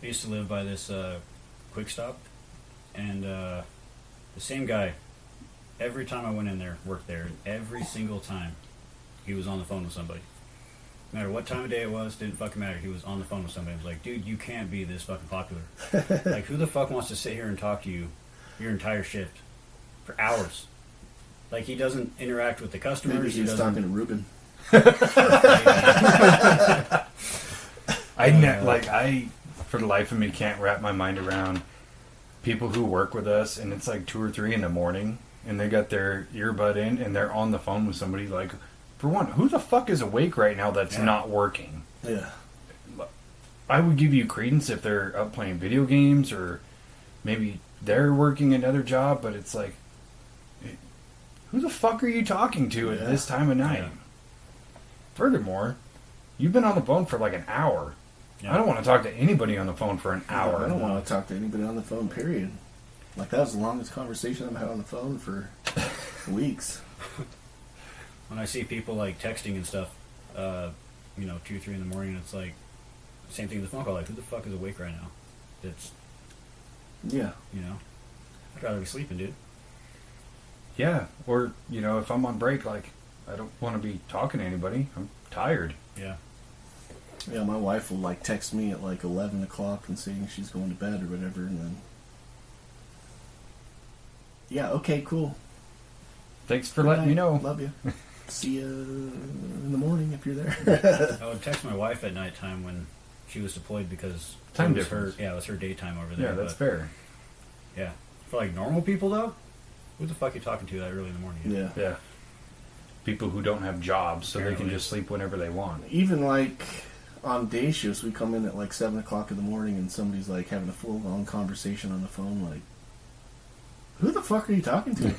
I used to live by this quick stop, and the same guy, every time I went in there, worked there, every single time, he was on the phone with somebody. No matter what time of day it was, didn't fucking matter. He was on the phone with somebody. I was like, dude, you can't be this fucking popular. Like, who the fuck wants to sit here and talk to you your entire shift for hours? Like, he doesn't interact with the customers. Maybe he was doesn't. talking to Ruben. I for the life of me can't wrap my mind around people who work with us, and it's like 2 or 3 in the morning, and they got their earbud in, and they're on the phone with somebody. Like, for one, who the fuck is awake right now that's not working? Yeah. I would give you credence if they're up playing video games, or maybe they're working another job, but it's like, who the fuck are you talking to at this time of night? Yeah. Furthermore, you've been on the phone for like an hour. Yeah. I don't want to talk to anybody on the phone for an hour. I don't want to talk to anybody on the phone, period. Like, that was the longest conversation I've had on the phone for weeks. When I see people like texting and stuff, 2, 3 in the morning, it's like same thing with the phone call. Like, who the fuck is awake right now? It's Yeah. I'd rather be sleeping, dude. Yeah, or, if I'm on break, like, I don't want to be talking to anybody. I'm tired. Yeah. Yeah, my wife will, like, text me at, like, 11 o'clock and saying she's going to bed or whatever, and then... Yeah, okay, cool. Thanks for letting me know. Love you. See you in the morning if you're there. I would text my wife at nighttime when she was deployed because Time it was her. difference. Yeah, it was her daytime over there. Yeah, that's but, fair. Yeah, for like normal people though, who the fuck are you talking to that early in the morning? Yeah. Yeah. People who don't have jobs, so they can Apparently. just sleep whenever they want. Even, like, on day shifts, we come in at, like, 7 o'clock in the morning and somebody's, like, having a full-on conversation on the phone, like, who the fuck are you talking to?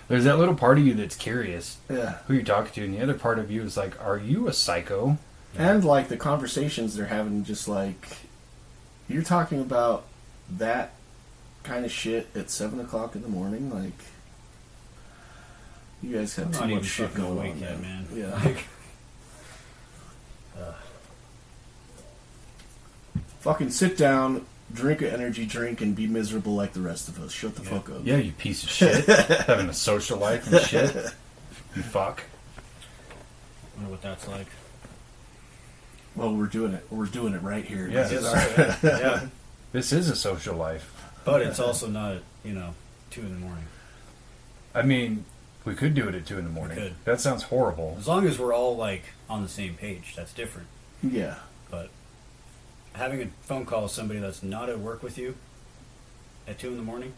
There's that little part of you that's curious Yeah. who you're talking to, and the other part of you is like, are you a psycho? And, like, the conversations they're having, just, like, you're talking about that kind of shit at 7 o'clock in the morning, like, you guys have I'm too not even much shit fucking going awake on, yet, man. Yeah. Like, Fucking sit down, drink an energy drink, and be miserable like the rest of us. Shut the fuck up. Yeah, you piece of shit. Having a social life and shit. You fuck. wonder what that's like. Well, we're doing it. We're doing it right here. Yeah. This is our- Yeah, This is a social life. but it's also not 2 in the morning. I mean, we could do it at 2 in the morning. We could. That sounds horrible. As long as we're all like on the same page, that's different. yeah. But having a phone call with somebody that's not at work with you at 2 in the morning,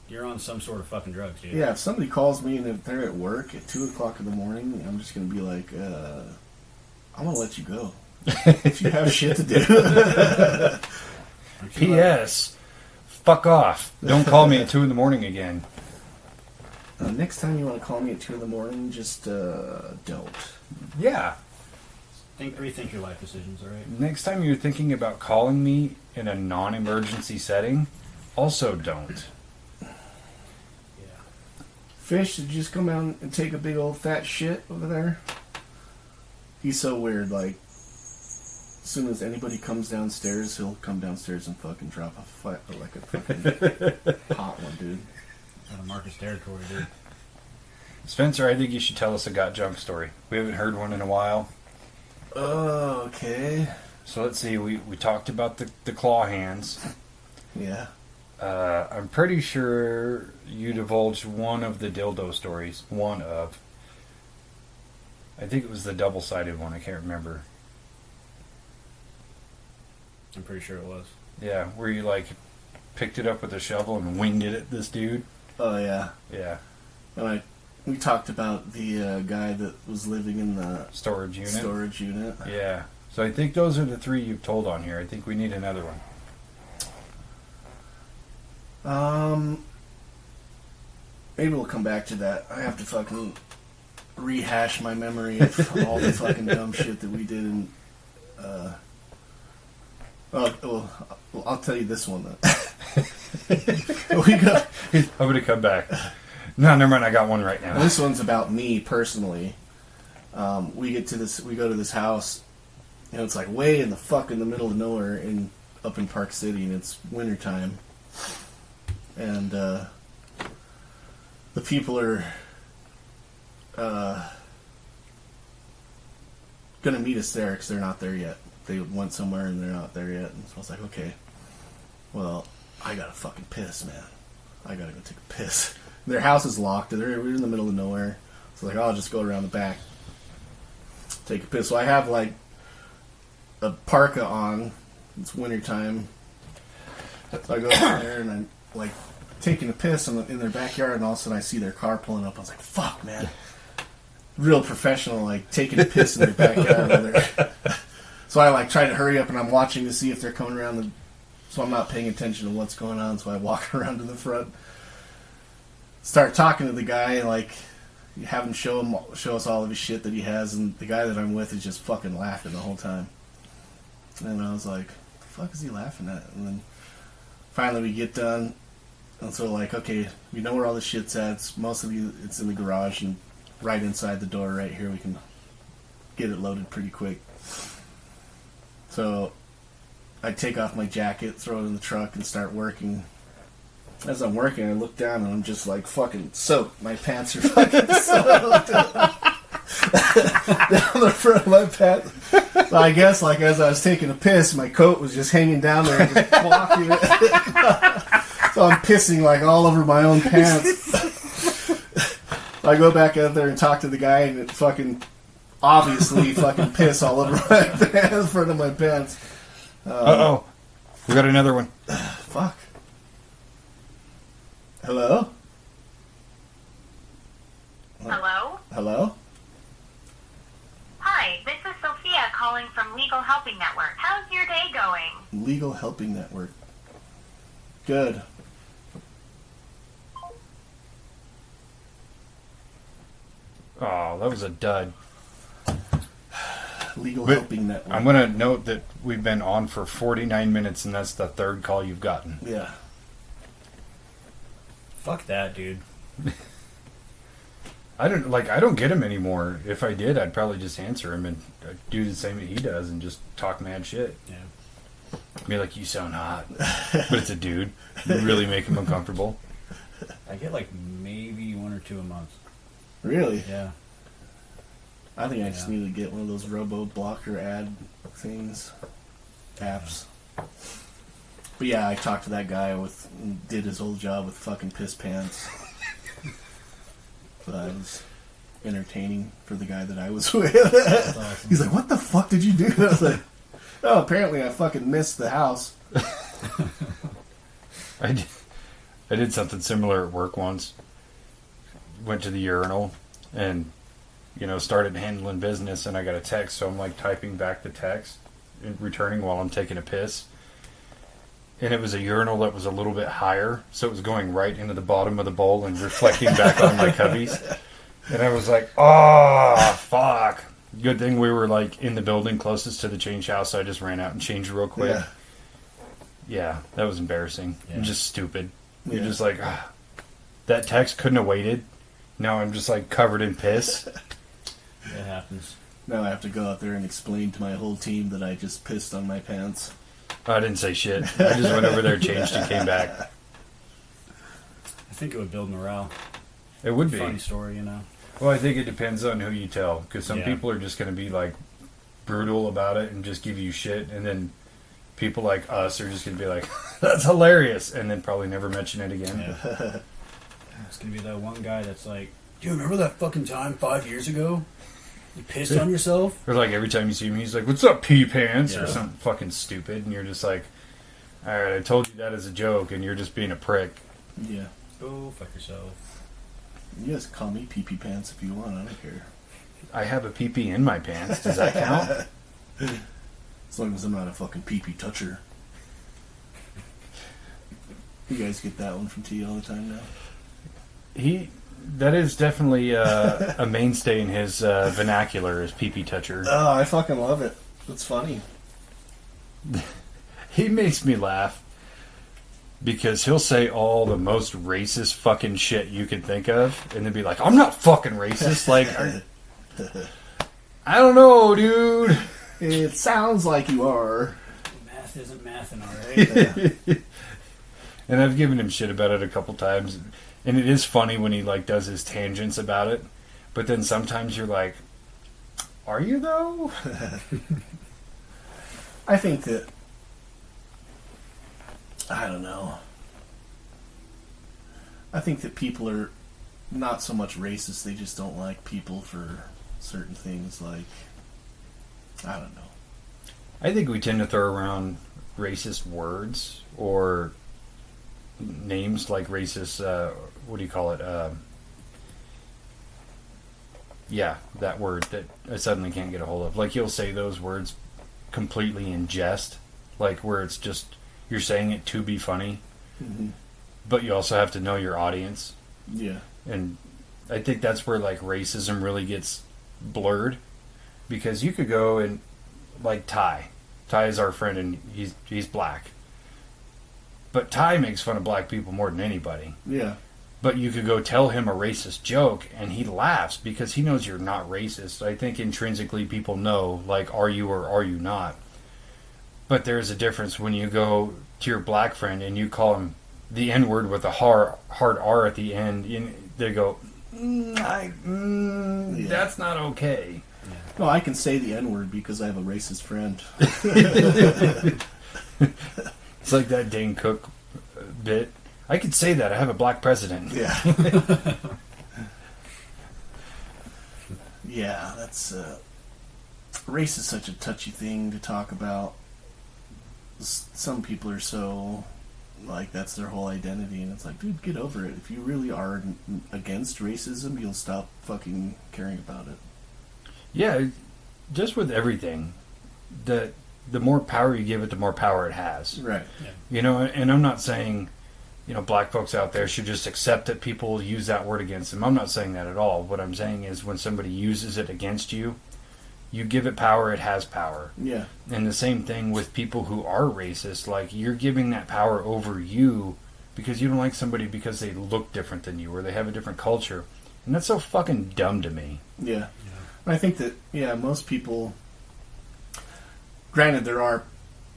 you're on some sort of fucking drugs, dude. Yeah, if somebody calls me and if they're at work at 2 o'clock in the morning, I'm just going to be like, I'm going to let you go. If you have shit to do. P.S. Fuck off. Don't call me at 2 in the morning again. Next time you want to call me at 2 in the morning, just don't. Yeah. Rethink your life decisions, alright? Next time you're thinking about calling me in a non-emergency setting, also don't. Yeah. Fish, did you just come out and take a big old fat shit over there? He's so weird, like, as soon as anybody comes downstairs, he'll come downstairs and fucking drop a fucking hot one, dude. Out of Marcus territory, dude. Spencer, I think you should tell us a got junk story. We haven't heard one in a while. Oh, okay. So let's see, we talked about the claw hands. Yeah. I'm pretty sure you divulged one of the dildo stories. One of. I think it was the double-sided one. I can't remember. I'm pretty sure it was. Yeah, where you like picked it up with a shovel and winged it at this dude. Oh, yeah. Yeah. And we talked about the guy that was living in the Storage unit. Yeah. So I think those are the 3 you've told on here. I think we need another one. Maybe we'll come back to that. I have to fucking rehash my memory of all the fucking dumb shit that we did in, I'll tell you this one then. I'm gonna come back. No, never mind. I got one right now. This one's about me personally. We go to this house, and it's like way in the middle of nowhere up in Park City, and it's wintertime. And the people are gonna meet us there because they're not there yet. They went somewhere and they're not there yet. And so I was like, okay, well, I gotta fucking piss, man. I gotta go take a piss. Their house is locked. We're in the middle of nowhere. So like, I'll just go around the back, take a piss. So I have like a parka on. It's wintertime. So I go up there and I'm like taking a piss in their backyard, and all of a sudden I see their car pulling up. I was like, fuck, man. Real professional, like taking a piss in their backyard. So I like try to hurry up, and I'm watching to see if they're coming around so I'm not paying attention to what's going on. So I walk around to the front, start talking to the guy, and like have him show us all of his shit that he has, and the guy that I'm with is just fucking laughing the whole time. And I was like, the fuck is he laughing at? And then finally we get done, and so like, okay, we know where all the shit's at. It's in the garage, and right inside the door right here we can get it loaded pretty quick. So I take off my jacket, throw it in the truck, and start working. As I'm working, I look down, and I'm just like fucking soaked. My pants are fucking soaked. Down the front of my pants. So I guess like as I was taking a piss, my coat was just hanging down there and just blocking it. So I'm pissing like all over my own pants. I go back out there and talk to the guy, and it fucking obviously fucking piss all over my pants, in front of my pants. Uh-oh. We got another one. Fuck. Hello? Hello? Hello? Hi, this is Sophia calling from Legal Helping Network. How's your day going? Legal Helping Network. Good. Oh, that was a dud. Legal But Helping Network. I'm going to note that we've been on for 49 minutes, and that's the 3rd call you've gotten. Yeah. Fuck that, dude. I don't get him anymore. If I did, I'd probably just answer him and do the same that he does and just talk mad shit. Yeah. Be like, you sound hot. But it's a dude. You really make him uncomfortable. I get like maybe 1 or 2 a month. Really? Yeah. I think I just need to get one of those robo blocker ad things. Apps. But yeah, I talked to that guy did his old job with fucking piss pants. But it was entertaining for the guy that I was with. That's awesome. He's like, what the fuck did you do? I was like, Oh, apparently I fucking missed the house. I did something similar at work once. Went to the urinal and, started handling business, and I got a text, so I'm like typing back the text and returning while I'm taking a piss. And it was a urinal that was a little bit higher, so it was going right into the bottom of the bowl and reflecting back on my cubbies. And I was like, oh, fuck. Good thing we were like in the building closest to the change house, so I just ran out and changed real quick. Yeah, that was embarrassing. Yeah. Just stupid. Yeah. You're just like, that text couldn't have waited. Now I'm just like covered in piss. It happens. Now I have to go out there and explain to my whole team that I just pissed on my pants. I didn't say shit. I just went over there, changed, and came back. I think it would build morale. It would be. Funny story, Well, I think it depends on who you tell, because some Yeah. people are just going to be like brutal about it and just give you shit, and then people like us are just going to be like, that's hilarious, and then probably never mention it again. Yeah. It's going to be that one guy that's like, do you remember that fucking time 5 years ago? You pissed on yourself? Or like every time you see him, he's like, what's up, pee pants? Yeah. Or something fucking stupid, and you're just like, alright, I told you that as a joke, and you're just being a prick. Yeah. Go fuck yourself. You guys call me pee-pee pants if you want, I don't care. I have a pee-pee in my pants. Does that count? As long as I'm not a fucking pee-pee toucher. You guys get that one from T all the time now? That is definitely a mainstay in his vernacular, is pee-pee toucher. Oh, I fucking love it. It's funny. He makes me laugh because he'll say all the most racist fucking shit you can think of, and then be like, I'm not fucking racist. Like, I don't know, dude. It sounds like you are. Math isn't mathing, alright? And I've given him shit about it a couple times, and it is funny when he like does his tangents about it, but then sometimes you're like, are you though? I think that, I don't know. I think that people are not so much racist, they just don't like people for certain things, like, I don't know. I think we tend to throw around racist words or names like racist, what do you call it? Yeah, that word that I suddenly can't get a hold of. Like, you'll say those words completely in jest, like where it's just, you're saying it to be funny, but you also have to know your audience. Yeah. And I think that's where like racism really gets blurred, because you could go and like Ty is our friend, and he's black, but Ty makes fun of black people more than anybody. Yeah. But you could go tell him a racist joke and he laughs because he knows you're not racist. I think intrinsically people know, like, are you or are you not? But there's a difference when you go to your black friend and you call him the N-word with a hard R at the end. They go, that's not okay. No, I can say the N-word because I have a racist friend. It's like that Dane Cook bit. I could say that. I have a black president. Yeah. Yeah, that's... race is such a touchy thing to talk about. Some people are so... like, that's their whole identity, and it's like, dude, get over it. If you really are against racism, you'll stop fucking caring about it. Yeah, just with everything. The more power you give it, the more power it has. Right. Yeah. And I'm not saying... black folks out there should just accept that people use that word against them. I'm not saying that at all. What I'm saying is when somebody uses it against you, you give it power, it has power. Yeah. And the same thing with people who are racist. Like, you're giving that power over you because you don't like somebody because they look different than you or they have a different culture. And that's so fucking dumb to me. Yeah. I think that, most people... Granted, there are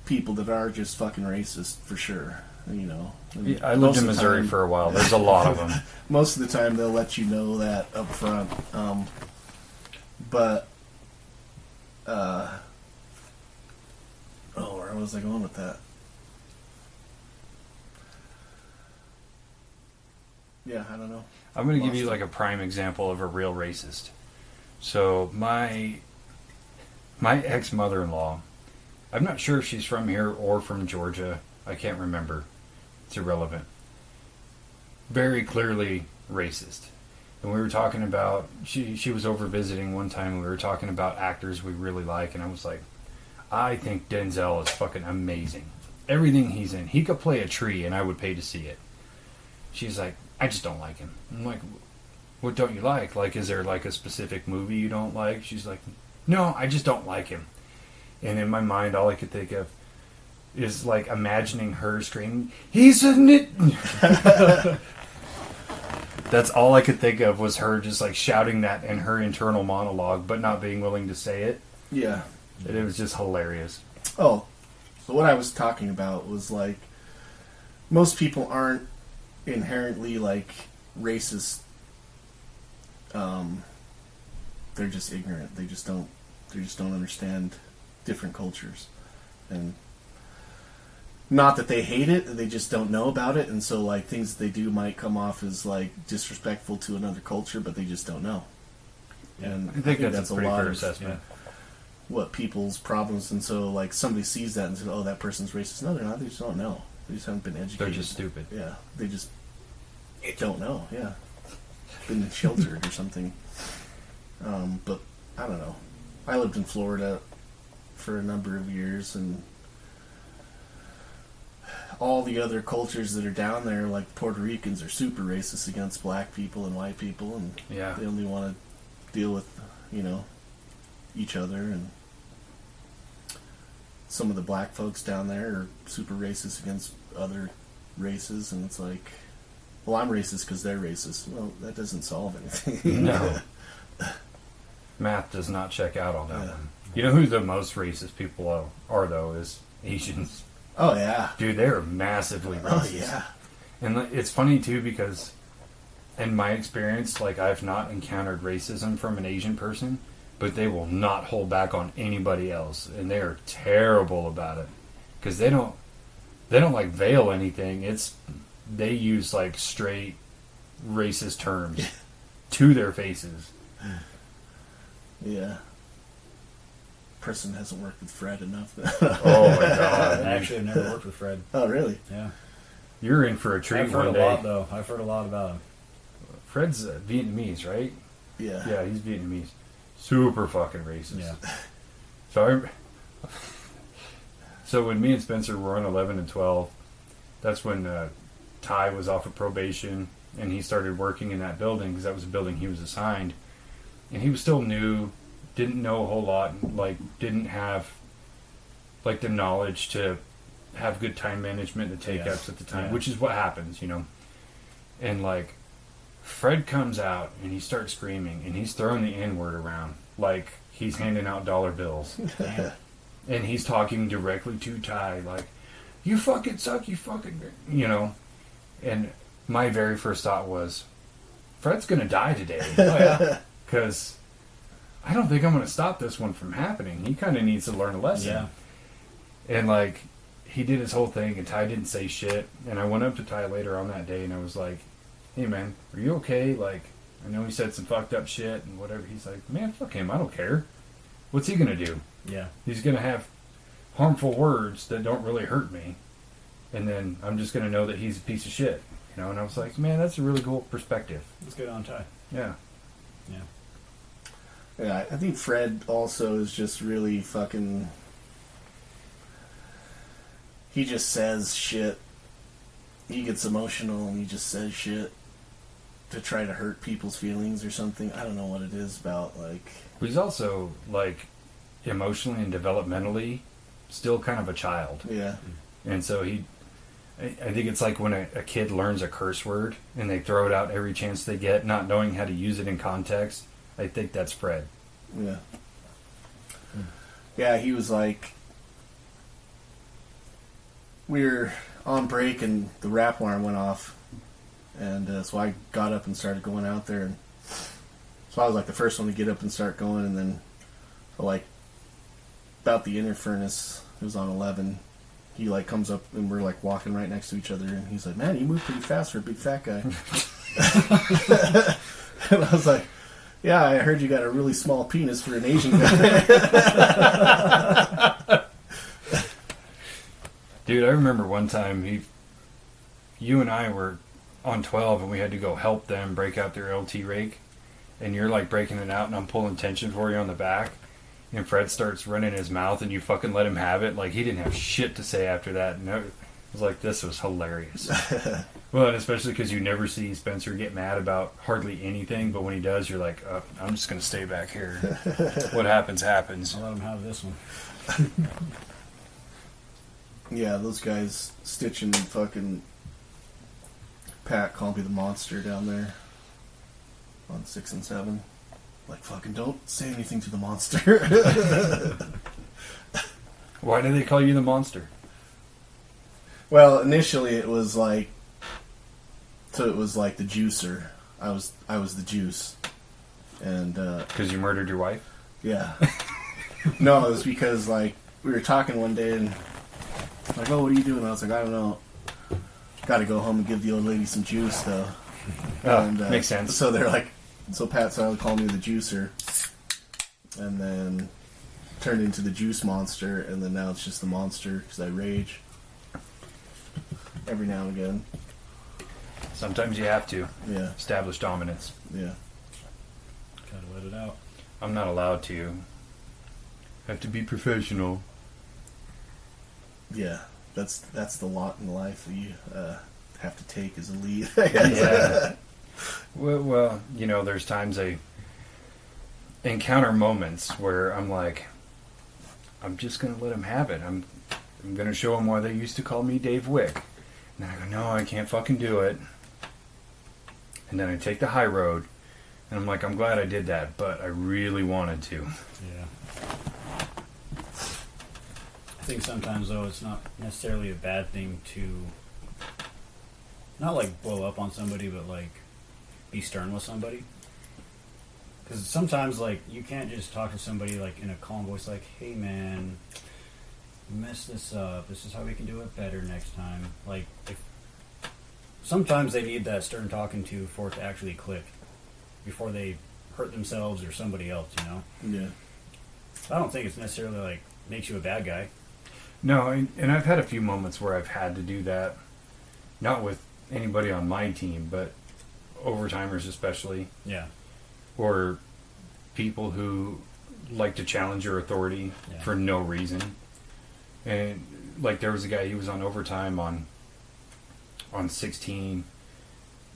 people that are just fucking racist, for sure. I lived in Missouri for a while. There's a lot of them. Most of the time, they'll let you know that up front. But, where was I going with that? Yeah, I don't know. I'm going to give you like a prime example of a real racist. So my ex-mother-in-law I'm not sure if she's from here or from Georgia. I can't remember. It's irrelevant. Very clearly racist. And we were talking about, she was over visiting one time, and we were talking about actors we really like, and I was like, I think Denzel is fucking amazing. Everything he's in. He could play a tree, and I would pay to see it. She's like, I just don't like him. I'm like, what don't you like? Like, is there like a specific movie you don't like? She's like, no, I just don't like him. And in my mind, all I could think of is like imagining her screaming, he's a nit. That's all I could think of, was her just like shouting that in her internal monologue, but not being willing to say it. Yeah. And it was just hilarious. Oh, so what I was talking about was like, most people aren't inherently like racist. They're just ignorant. They just don't understand different cultures, and not that they hate it, they just don't know about it, and so like things that they do might come off as like disrespectful to another culture, but they just don't know. Yeah. And I think that's a pretty lot fair of assessment. what people's problems, and so like somebody sees that and says, oh, that person's racist. No, they're not. They just don't know. They just haven't been educated. They're just stupid. Yeah, they just don't know. Yeah, been sheltered or something. But I don't know. I lived in Florida for a number of years, and all the other cultures that are down there, like Puerto Ricans, are super racist against black people and white people, and Yeah. they only want to deal with, each other. And some of the black folks down there are super racist against other races, and it's like, well, I'm racist because they're racist. Well, that doesn't solve anything. No. Math does not check out on that Yeah. one. You know who the most racist people are, though, is Asians. Oh, yeah. Dude, they are massively racist. Oh, yeah. And it's funny, too, because in my experience, like, I've not encountered racism from an Asian person, but they will not hold back on anybody else, and they are terrible about it. Because they don't like, veil anything. They use, like, straight racist terms to their faces. Yeah. Preston hasn't worked with Fred enough. Oh, my God. Actually, I've never worked with Fred. Oh, really? Yeah. You're in for a treat I've heard one a day. lot, though. I've heard a lot about him. Fred's Vietnamese, right? Yeah. Yeah, he's Vietnamese. Super fucking racist. Yeah. So when me and Spencer were on 11 and 12, that's when Ty was off of probation, and he started working in that building, because that was the building he was assigned. And he was still new, didn't know a whole lot, like, didn't have, like, the knowledge to have good time management and take-ups at the time, which is what happens, And, like, Fred comes out, and he starts screaming, and he's throwing the N-word around, like he's handing out dollar bills. And he's talking directly to Ty, like, you fucking suck, you fucking... And my very first thought was, Fred's gonna die today. Because I don't think I'm going to stop this one from happening. He kind of needs to learn a lesson. Yeah. And, like, he did his whole thing, and Ty didn't say shit. And I went up to Ty later on that day, and I was like, hey, man, are you okay? Like, I know he said some fucked up shit and whatever. He's like, man, fuck him. I don't care. What's he going to do? Yeah. He's going to have harmful words that don't really hurt me. And then I'm just going to know that he's a piece of shit. And I was like, man, that's a really cool perspective. Let's get on Ty. Yeah. Yeah. Yeah, I think Fred also is just really fucking... He just says shit. He gets emotional and he just says shit to try to hurt people's feelings or something. I don't know what it is about, like... But he's also, like, emotionally and developmentally still kind of a child. Yeah. And so I think it's like when a kid learns a curse word and they throw it out every chance they get, not knowing how to use it in context. I think that's Fred. Yeah. Yeah, he was like... We were on break and the rap alarm went off. And so I got up and started going out there. And so I was like the first one to get up and start going. And then, like, about the inner furnace, it was on 11. He, like, comes up and we're, like, walking right next to each other. And he's like, man, you move pretty fast for a big fat guy. And I was like, yeah, I heard you got a really small penis for an Asian guy. Dude, I remember one time you and I were on 12 and we had to go help them break out their LT rake. And you're like breaking it out and I'm pulling tension for you on the back. And Fred starts running his mouth and you fucking let him have it. Like, he didn't have shit to say after that. And I was like, this was hilarious. Well, and especially because you never see Spencer get mad about hardly anything. But when he does, you're like, oh, I'm just going to stay back here. What happens, happens. I'll let him have this one. Yeah, those guys, Stitch and fucking Pat, call me the monster down there on 6 and 7. Like, fucking don't say anything to the monster. Why do they call you the monster? Well, initially it was like, so it was like the juicer. I was the juice, and Because you murdered your wife? yeah. No, it was because like we were talking one day and like, oh, what are you doing? I was like, I don't know. Got to go home and give the old lady some juice though. Oh, makes sense. So they're like, so Pat started calling me the juicer, and then turned into the juice monster, and then now it's just the monster because I rage every now and again. Sometimes you have to Yeah, establish dominance. yeah. Gotta let it out. I'm not allowed to. Have to be professional. Yeah, that's the lot in life that you have to take as a lead. I guess. Yeah. Well, you know, there's times I encounter moments where I'm like, I'm just going to let him have it. I'm going to show him why they used to call me Dave Wick. And then I go, no, I can't fucking do it. And then I take the high road. And I'm like, I'm glad I did that, but I really wanted to. Yeah. I think sometimes, though, it's not necessarily a bad thing to not, like, blow up on somebody, but, like, be stern with somebody. Because sometimes, like, you can't just talk to somebody, like, in a calm voice, like, hey, man, you messed this up. This is how we can do it better next time. Like, sometimes they need that stern talking to for it to actually click before they hurt themselves or somebody else, you know? Yeah. I don't think it's necessarily, like, makes you a bad guy. No, and I've had a few moments where I've had to do that. Not with anybody on my team, but overtimers especially. Yeah. Or people who like to challenge your authority for no reason. And like there was a guy, he was on overtime on 16,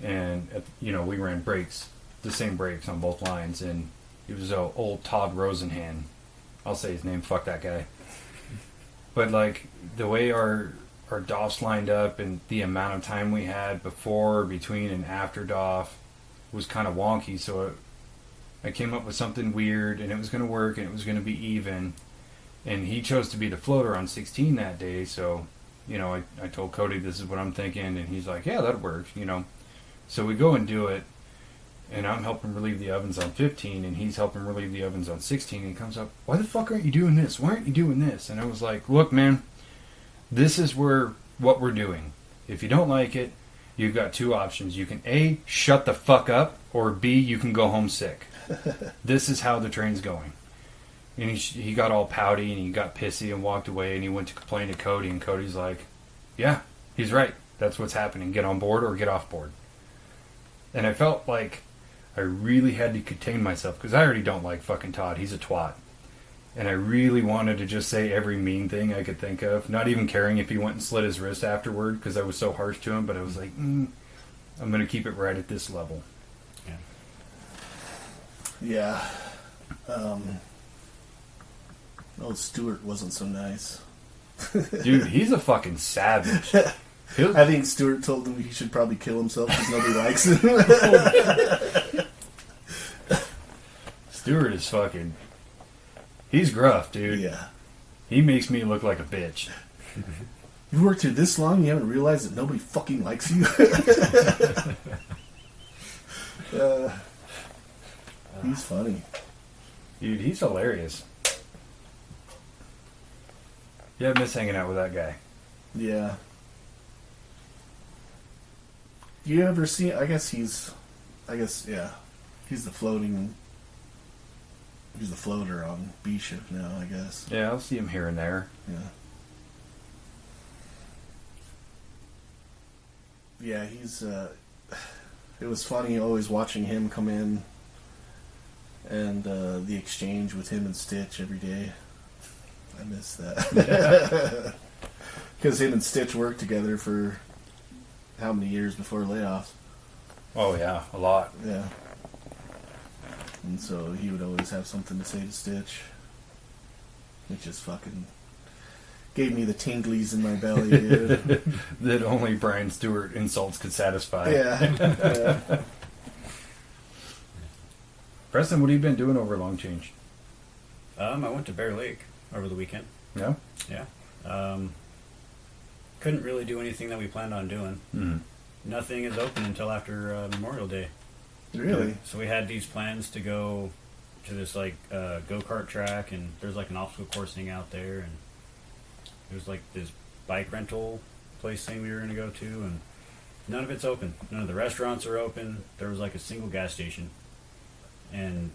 and you know, we ran breaks, the same breaks on both lines, and he was old Todd Rosenhan. I'll say his name, fuck that guy. But like the way our DOFs lined up and the amount of time we had before, between, and after DOF was kind of wonky, so I came up with something weird, and it was going to work, and it was going to be even. And he chose to be the floater on 16 that day, so, you know, I told Cody, this is what I'm thinking, and he's like, yeah, that works, you know. So we go and do it, and I'm helping relieve the ovens on 15, and he's helping relieve the ovens on 16, and he comes up, why the fuck aren't you doing this? Why aren't you doing this? And I was like, look, man, this is what we're doing. If you don't like it, you've got two options. You can A, shut the fuck up, or B, you can go home sick. This is how the train's going. And he got all pouty, and he got pissy and walked away, and he went to complain to Cody, and Cody's like, yeah, he's right. That's what's happening. Get on board or get off board. And I felt like I really had to contain myself, because I already don't like fucking Todd. He's a twat. And I really wanted to just say every mean thing I could think of, not even caring if he went and slit his wrist afterward, because I was so harsh to him, but I was like, I'm going to keep it right at this level. Yeah. Old Stewart wasn't so nice. Dude, he's a fucking savage. I think Stewart told him he should probably kill himself because nobody likes him. Stewart is fucking... He's gruff, dude. Yeah. He makes me look like a bitch. You worked here this long, you haven't realized that nobody fucking likes you? He's funny. Dude, he's hilarious. Yeah, I miss hanging out with that guy. Yeah. You ever see? I guess, yeah. He's the floater on B shift now, I guess. Yeah, I'll see him here and there. Yeah. Yeah, he's. It was funny always watching him come in, and the exchange with him and Stitch every day. I miss that because him and Stitch worked together for how many years before layoffs? Oh yeah, a lot. Yeah. And so he would always have something to say to Stitch. It just fucking gave me the tinglies in my belly, dude. That only Brian Stewart insults could satisfy. Yeah. Preston, what have you been doing over Long Change? I went to Bear Lake over the weekend. Yeah? Yeah. Couldn't really do anything that we planned on doing. Mm-hmm. Nothing is open until after Memorial Day. Really? So we had these plans to go to this like go-kart track, and there's like an obstacle course thing out there, and there's like this bike rental place thing we were going to go to, and none of it's open. None of the restaurants are open. There was like a single gas station. And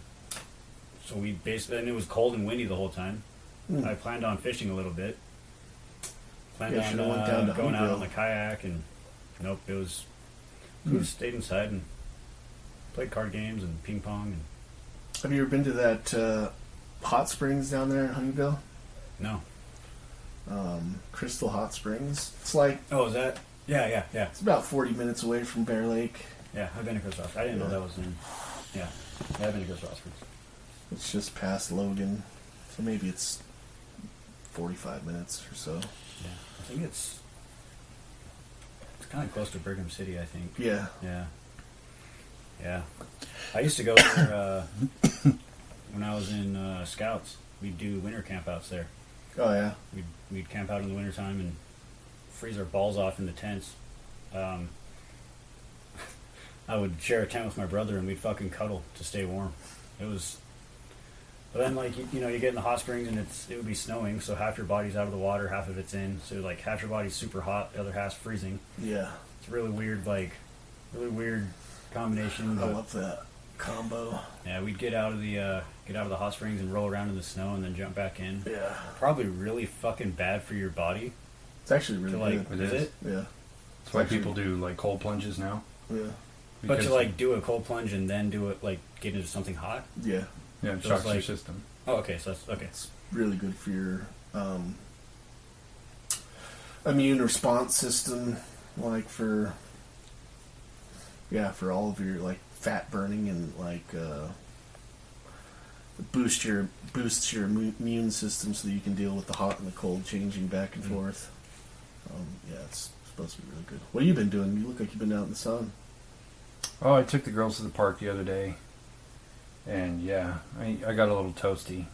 so we basically, and it was cold and windy the whole time. Mm. I planned on fishing a little bit. Planned Yeah, on should've went down to going out Huntville. on the kayak, and nope, it was. Hmm. We just stayed inside and played card games and ping pong. And Have you ever been to that hot springs down there in Huntingville? no. Crystal Hot Springs. It's like Oh, is that? Yeah. it's about 40 minutes away from Bear Lake. Yeah, I've been to Chris Ross. I didn't know that was in. Yeah, I've been to Chris Ross. It's just past Logan, so maybe it's 45 minutes or so. Yeah, I think it's kind of close to Brigham City. I think. Yeah. Yeah. I used to go there when I was in Scouts. We'd do winter campouts there. Oh yeah. We'd camp out in the wintertime and freeze our balls off in the tents. I would share a tent with my brother, and we'd fucking cuddle to stay warm. It was. But then, like you know, you get in the hot springs, and it would be snowing, so half your body's out of the water, half of it's in. So like half your body's super hot, the other half's freezing. Yeah. It's really weird, really weird combination. I But love that combo. yeah, we'd get out of the hot springs and roll around in the snow, and then jump back in. Yeah. Probably really fucking bad for your body. It's actually really To like, good. It is is. it? Yeah. That's why people do like cold plunges now. Yeah. But Because- to like do a cold plunge and then do it like get into something hot. Yeah. yeah, it so shocks it's your like- system. Oh, okay. So that's okay. It's really good for your immune response system, like for all of your like fat burning and like boosts your immune system so that you can deal with the hot and the cold changing back and forth. Yeah, it's supposed to be really good. What have you been doing? You look like you've been out in the sun. Oh, I took the girls to the park the other day, and yeah, I got a little toasty.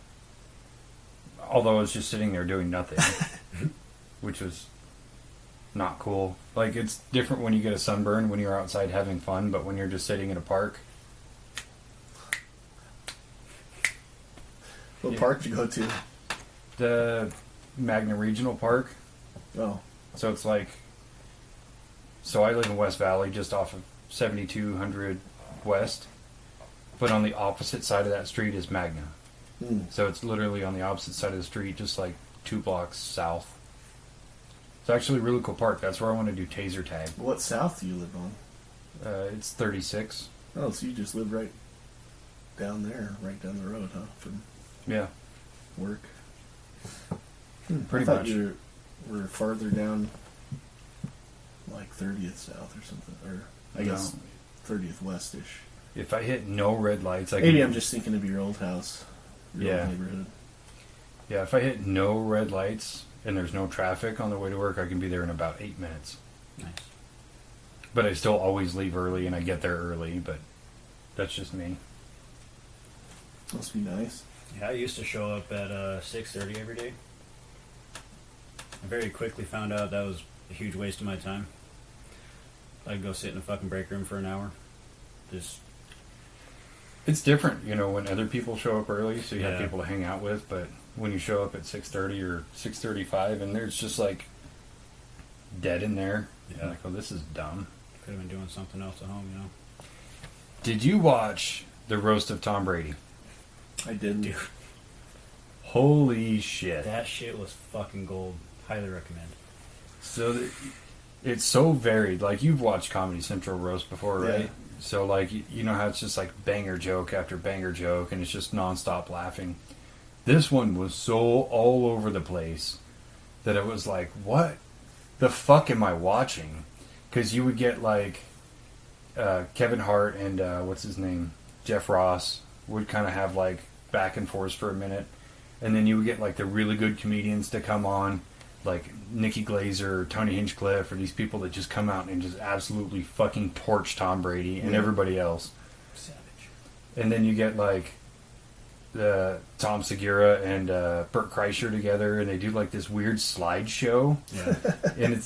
Although I was just sitting there doing nothing, which was not cool. Like, it's different when you get a sunburn when you're outside having fun, but when you're just sitting in a park. What Yeah. park did you go to? The Magna Regional Park. Oh, So it's like, so I live in West Valley, just off of 7200 West, but on the opposite side of that street is Magna. So it's literally on the opposite side of the street, just like 2 blocks south. It's actually a really cool park. That's where I want to do taser tag. what south do you live on? It's 36. Oh, so you just live right down there, right down the road, huh? From Yeah, work. pretty I thought much. you were farther down, like 30th south or something, or I guess 30th westish. If I hit no red lights, I Maybe can, I'm just thinking of your old house, your Yeah. old neighborhood. Yeah, if I hit no red lights and there's no traffic on the way to work, I can be there in about 8 minutes. Nice. But I still always leave early, and I get there early, but that's just me. Must be nice. Yeah, I used to show up at 6:30 every day. I very quickly found out that was a huge waste of my time. I'd go sit in a fucking break room for an hour. Just It's different, you know, when other people show up early, so you have Yeah. people to hang out with, but when you show up at 6:30 or 6:35 and there's just like dead in there, Yeah. I'm like, oh, this is dumb. could have been doing something else at home, you know. Did you watch the roast of Tom Brady? I didn't. Dude, Holy shit. that shit was fucking gold. Highly recommend. So it's so varied. Like, you've watched Comedy Central roast before, right? Yeah. So, like, you know how it's just like banger joke after banger joke, and it's just nonstop laughing. This one was so all over the place that it was like, what the fuck am I watching? Because you would get like Kevin Hart and what's his name, Jeff Ross would kind of have like back and forth for a minute, and then you would get like the really good comedians to come on, like Nikki Glazer or Tony Hinchcliffe, or these people that just come out and just absolutely fucking torch Tom Brady and everybody else. Savage. And then you get like Tom Segura and Bert Kreischer together, and they do like this weird slideshow, Yeah. and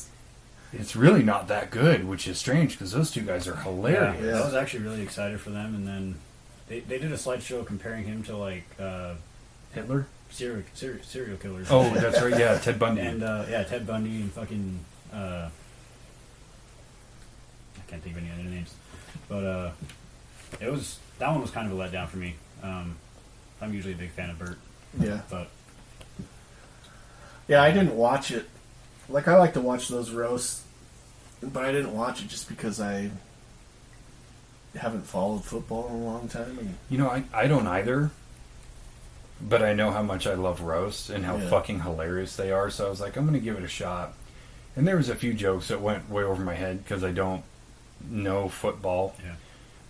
it's really not that good, which is strange because those two guys are hilarious. Yeah, I was actually really excited for them, and then they did a slideshow comparing him to like Hitler? serial killers. Oh, that's right. Yeah, Ted Bundy. And Ted Bundy and fucking I can't think of any other names, but that one was kind of a letdown for me. I'm usually a big fan of Bert, Yeah. but Yeah, I didn't watch it. Like, I like to watch those roasts, but I didn't watch it just because I haven't followed football in a long time. And You know, I don't either, but I know how much I love roasts and how Yeah. fucking hilarious they are, so I was like, I'm going to give it a shot. And there was a few jokes that went way over my head because I don't know football. yeah.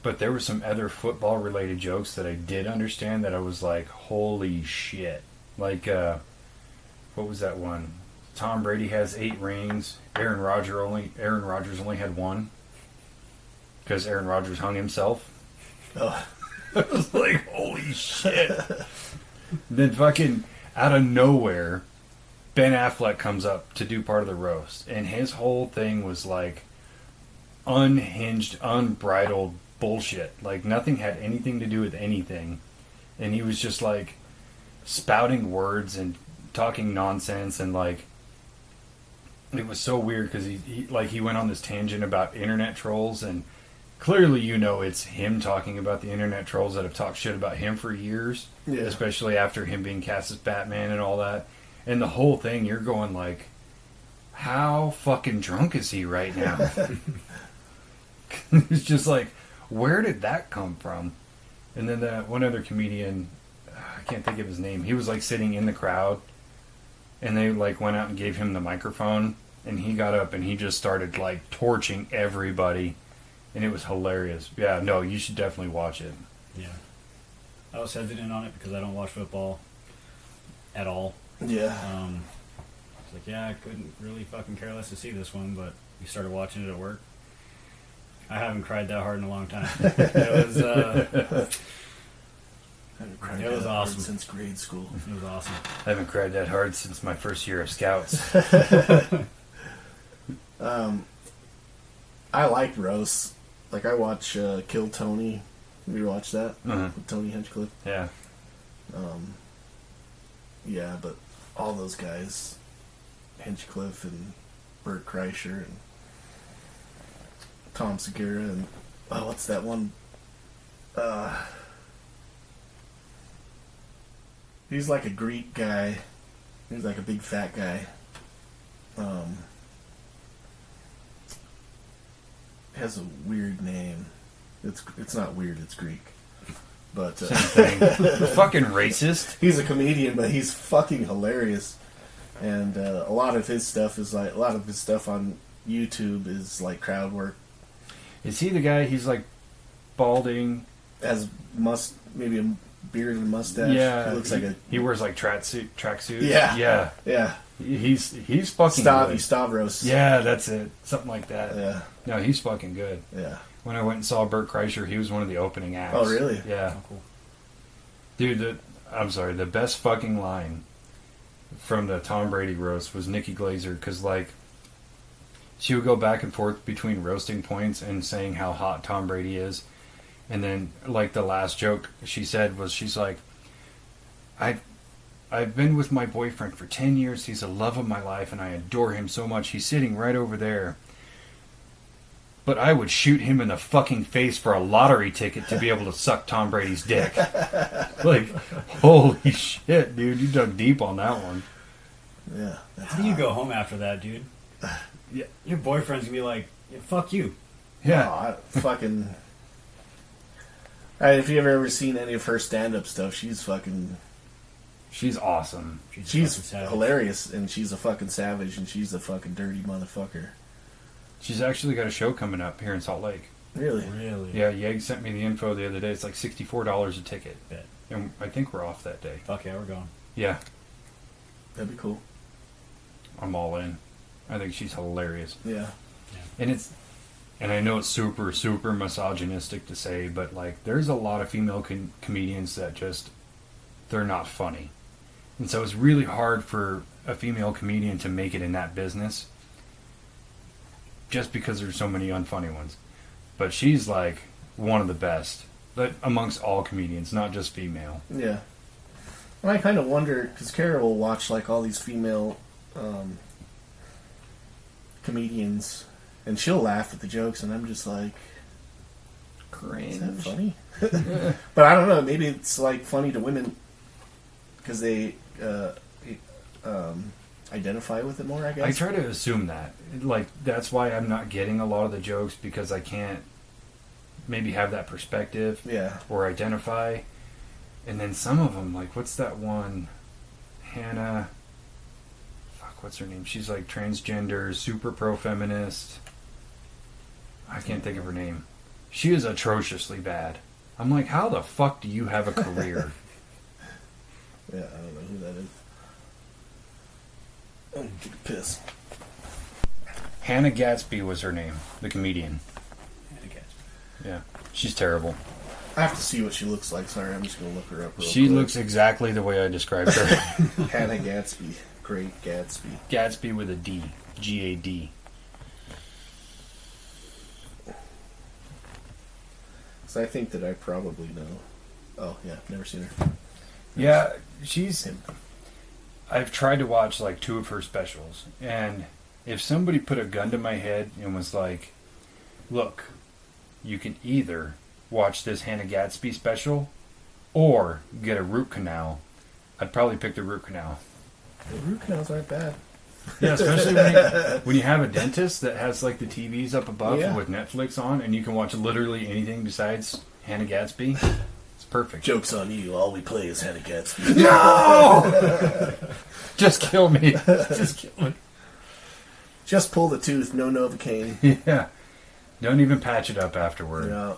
But there were some other football-related jokes that I did understand that I was like, holy shit. Like, what was that one? Tom Brady has 8 rings. Aaron Rodgers only had 1. Because Aaron Rodgers hung himself. oh, I was like, holy shit. Then fucking out of nowhere, Ben Affleck comes up to do part of the roast. And his whole thing was like unhinged, unbridled bullshit. Like, nothing had anything to do with anything. And he was just like spouting words and talking nonsense, and like it was so weird because he went on this tangent about internet trolls, and clearly, you know, it's him talking about the internet trolls that have talked shit about him for years, Yeah. especially after him being cast as Batman and all that. And the whole thing, you're going like, how fucking drunk is he right now? It's just like, where did that come from? And then one other comedian, I can't think of his name, he was like sitting in the crowd, and they like went out and gave him the microphone, and he got up and he just started like torching everybody, and it was hilarious. Yeah, no, you should definitely watch it. Yeah. I was hesitant on it because I don't watch football at all. yeah. It's like, yeah, I couldn't really fucking care less to see this one, but we started watching it at work. I haven't cried that hard in a long time. It was I haven't cried It was that hard awesome. since grade school. awesome. I haven't cried that hard since my first year of Scouts. I like roasts. Like, I watch Kill Tony. Have you watched that? Uh-huh. With Tony Hinchcliffe? Yeah. Yeah, but all those guys, Hinchcliffe and Bert Kreischer and Tom Segura and, oh, what's that one? He's like a Greek guy. He's like a big fat guy. Has a weird name. It's not weird, it's Greek. But Same thing. Fucking racist. he's a comedian, but he's fucking hilarious. And a lot of his stuff on YouTube is like crowd work. Is he the guy? He's like balding. Has maybe a beard and mustache. Yeah, he looks like a he wears like tracksuit. Yeah. yeah. He's fucking good. Stavros. Yeah, that's it. Something like that. Yeah. No, he's fucking good. Yeah. When I went and saw Bert Kreischer, he was one of the opening acts. Oh, really? Yeah. Oh, cool. Dude, the best fucking line from the Tom Brady roast was Nikki Glazer, because like she would go back and forth between roasting points and saying how hot Tom Brady is, and then like the last joke she said was, she's like, I've been with my boyfriend for 10 years. He's the love of my life, and I adore him so much. He's sitting right over there. But I would shoot him in the fucking face for a lottery ticket to be able to suck Tom Brady's dick. Like, holy shit, dude. You dug deep on that one. Yeah. That's How do you go home after that, dude? Yeah, your boyfriend's gonna be like, yeah, fuck you. Yeah. Fucking. If you ever seen any of her stand-up stuff, she's fucking. She's awesome. She's fucking savage. hilarious, and she's a fucking savage, and she's a fucking dirty motherfucker. She's actually got a show coming up here in Salt Lake. Really? Really? Yeah, Yeg sent me the info the other day. It's like $64 a ticket. Bet. And I think we're off that day. Fuck yeah, we're going. Yeah, That'd be cool. I'm all in. I think she's hilarious. Yeah. And I know it's super, super misogynistic to say, but like, there's a lot of female comedians that just, they're not funny. And so it's really hard for a female comedian to make it in that business just because there's so many unfunny ones. But she's like one of the best, but amongst all comedians, not just female. Yeah. And I kind of wonder, because Kara will watch like all these female comedians, and she'll laugh at the jokes, and I'm just like, Cringe. is that funny? But I don't know, maybe it's like funny to women because they identify with it more, I guess. I try to assume that. Like, that's why I'm not getting a lot of the jokes, because I can't maybe have that perspective Yeah. or identify. And then some of them, like, what's that one? Hannah. Fuck, what's her name? She's like transgender, super pro-feminist. I can't think of her name. She is atrociously bad. I'm like, how the fuck do you have a career? Yeah, I don't know who that is. I'm gonna take a piss. Hannah Gatsby was her name, the comedian. I guess. Yeah, she's terrible. I have to see what she looks like. Sorry, I'm just gonna look her up real She quick. looks exactly the way I described her. Hannah Gatsby. Great Gatsby. Gatsby with a D. G-A-D. So I think that I probably know. Oh, yeah, never seen her. Yeah, she's... I've tried to watch like 2 of her specials, and if somebody put a gun to my head and was like, look, you can either watch this Hannah Gatsby special or get a root canal, I'd probably pick the root canal. The root canals aren't bad. Yeah, especially when you have a dentist that has like the TVs up above Yeah. with Netflix on, and you can watch literally anything besides Hannah Gatsby. It's perfect. Joke's on you. All we play is Hannah Gatsby. No! Just kill me. Just kill me. Just pull the tooth, no Novocaine. Yeah. Don't even patch it up afterward. Yeah.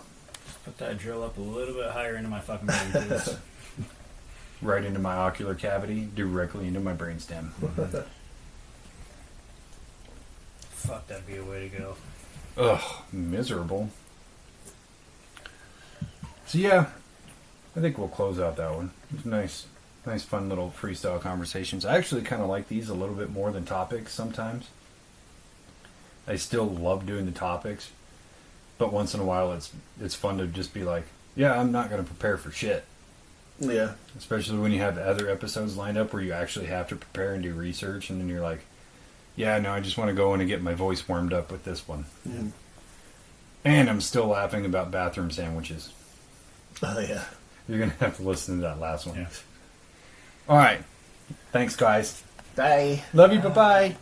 Put that drill up a little bit higher into my fucking brain, please. Right into my ocular cavity, directly into my brainstem. Fuck, that'd be a way to go. Ugh, miserable. So yeah, I think we'll close out that one. It was nice fun little freestyle conversations. I actually kind of like these a little bit more than topics sometimes. I still love doing the topics, but once in a while it's fun to just be like, yeah, I'm not going to prepare for shit. Yeah. Especially when you have other episodes lined up where you actually have to prepare and do research, and then you're like, yeah, no, I just want to go in and get my voice warmed up with this one. Mm. And I'm still laughing about bathroom sandwiches. Oh, yeah. You're going to have to listen to that last one. Yeah. All right. Thanks, guys. Bye. Love you. Bye-bye.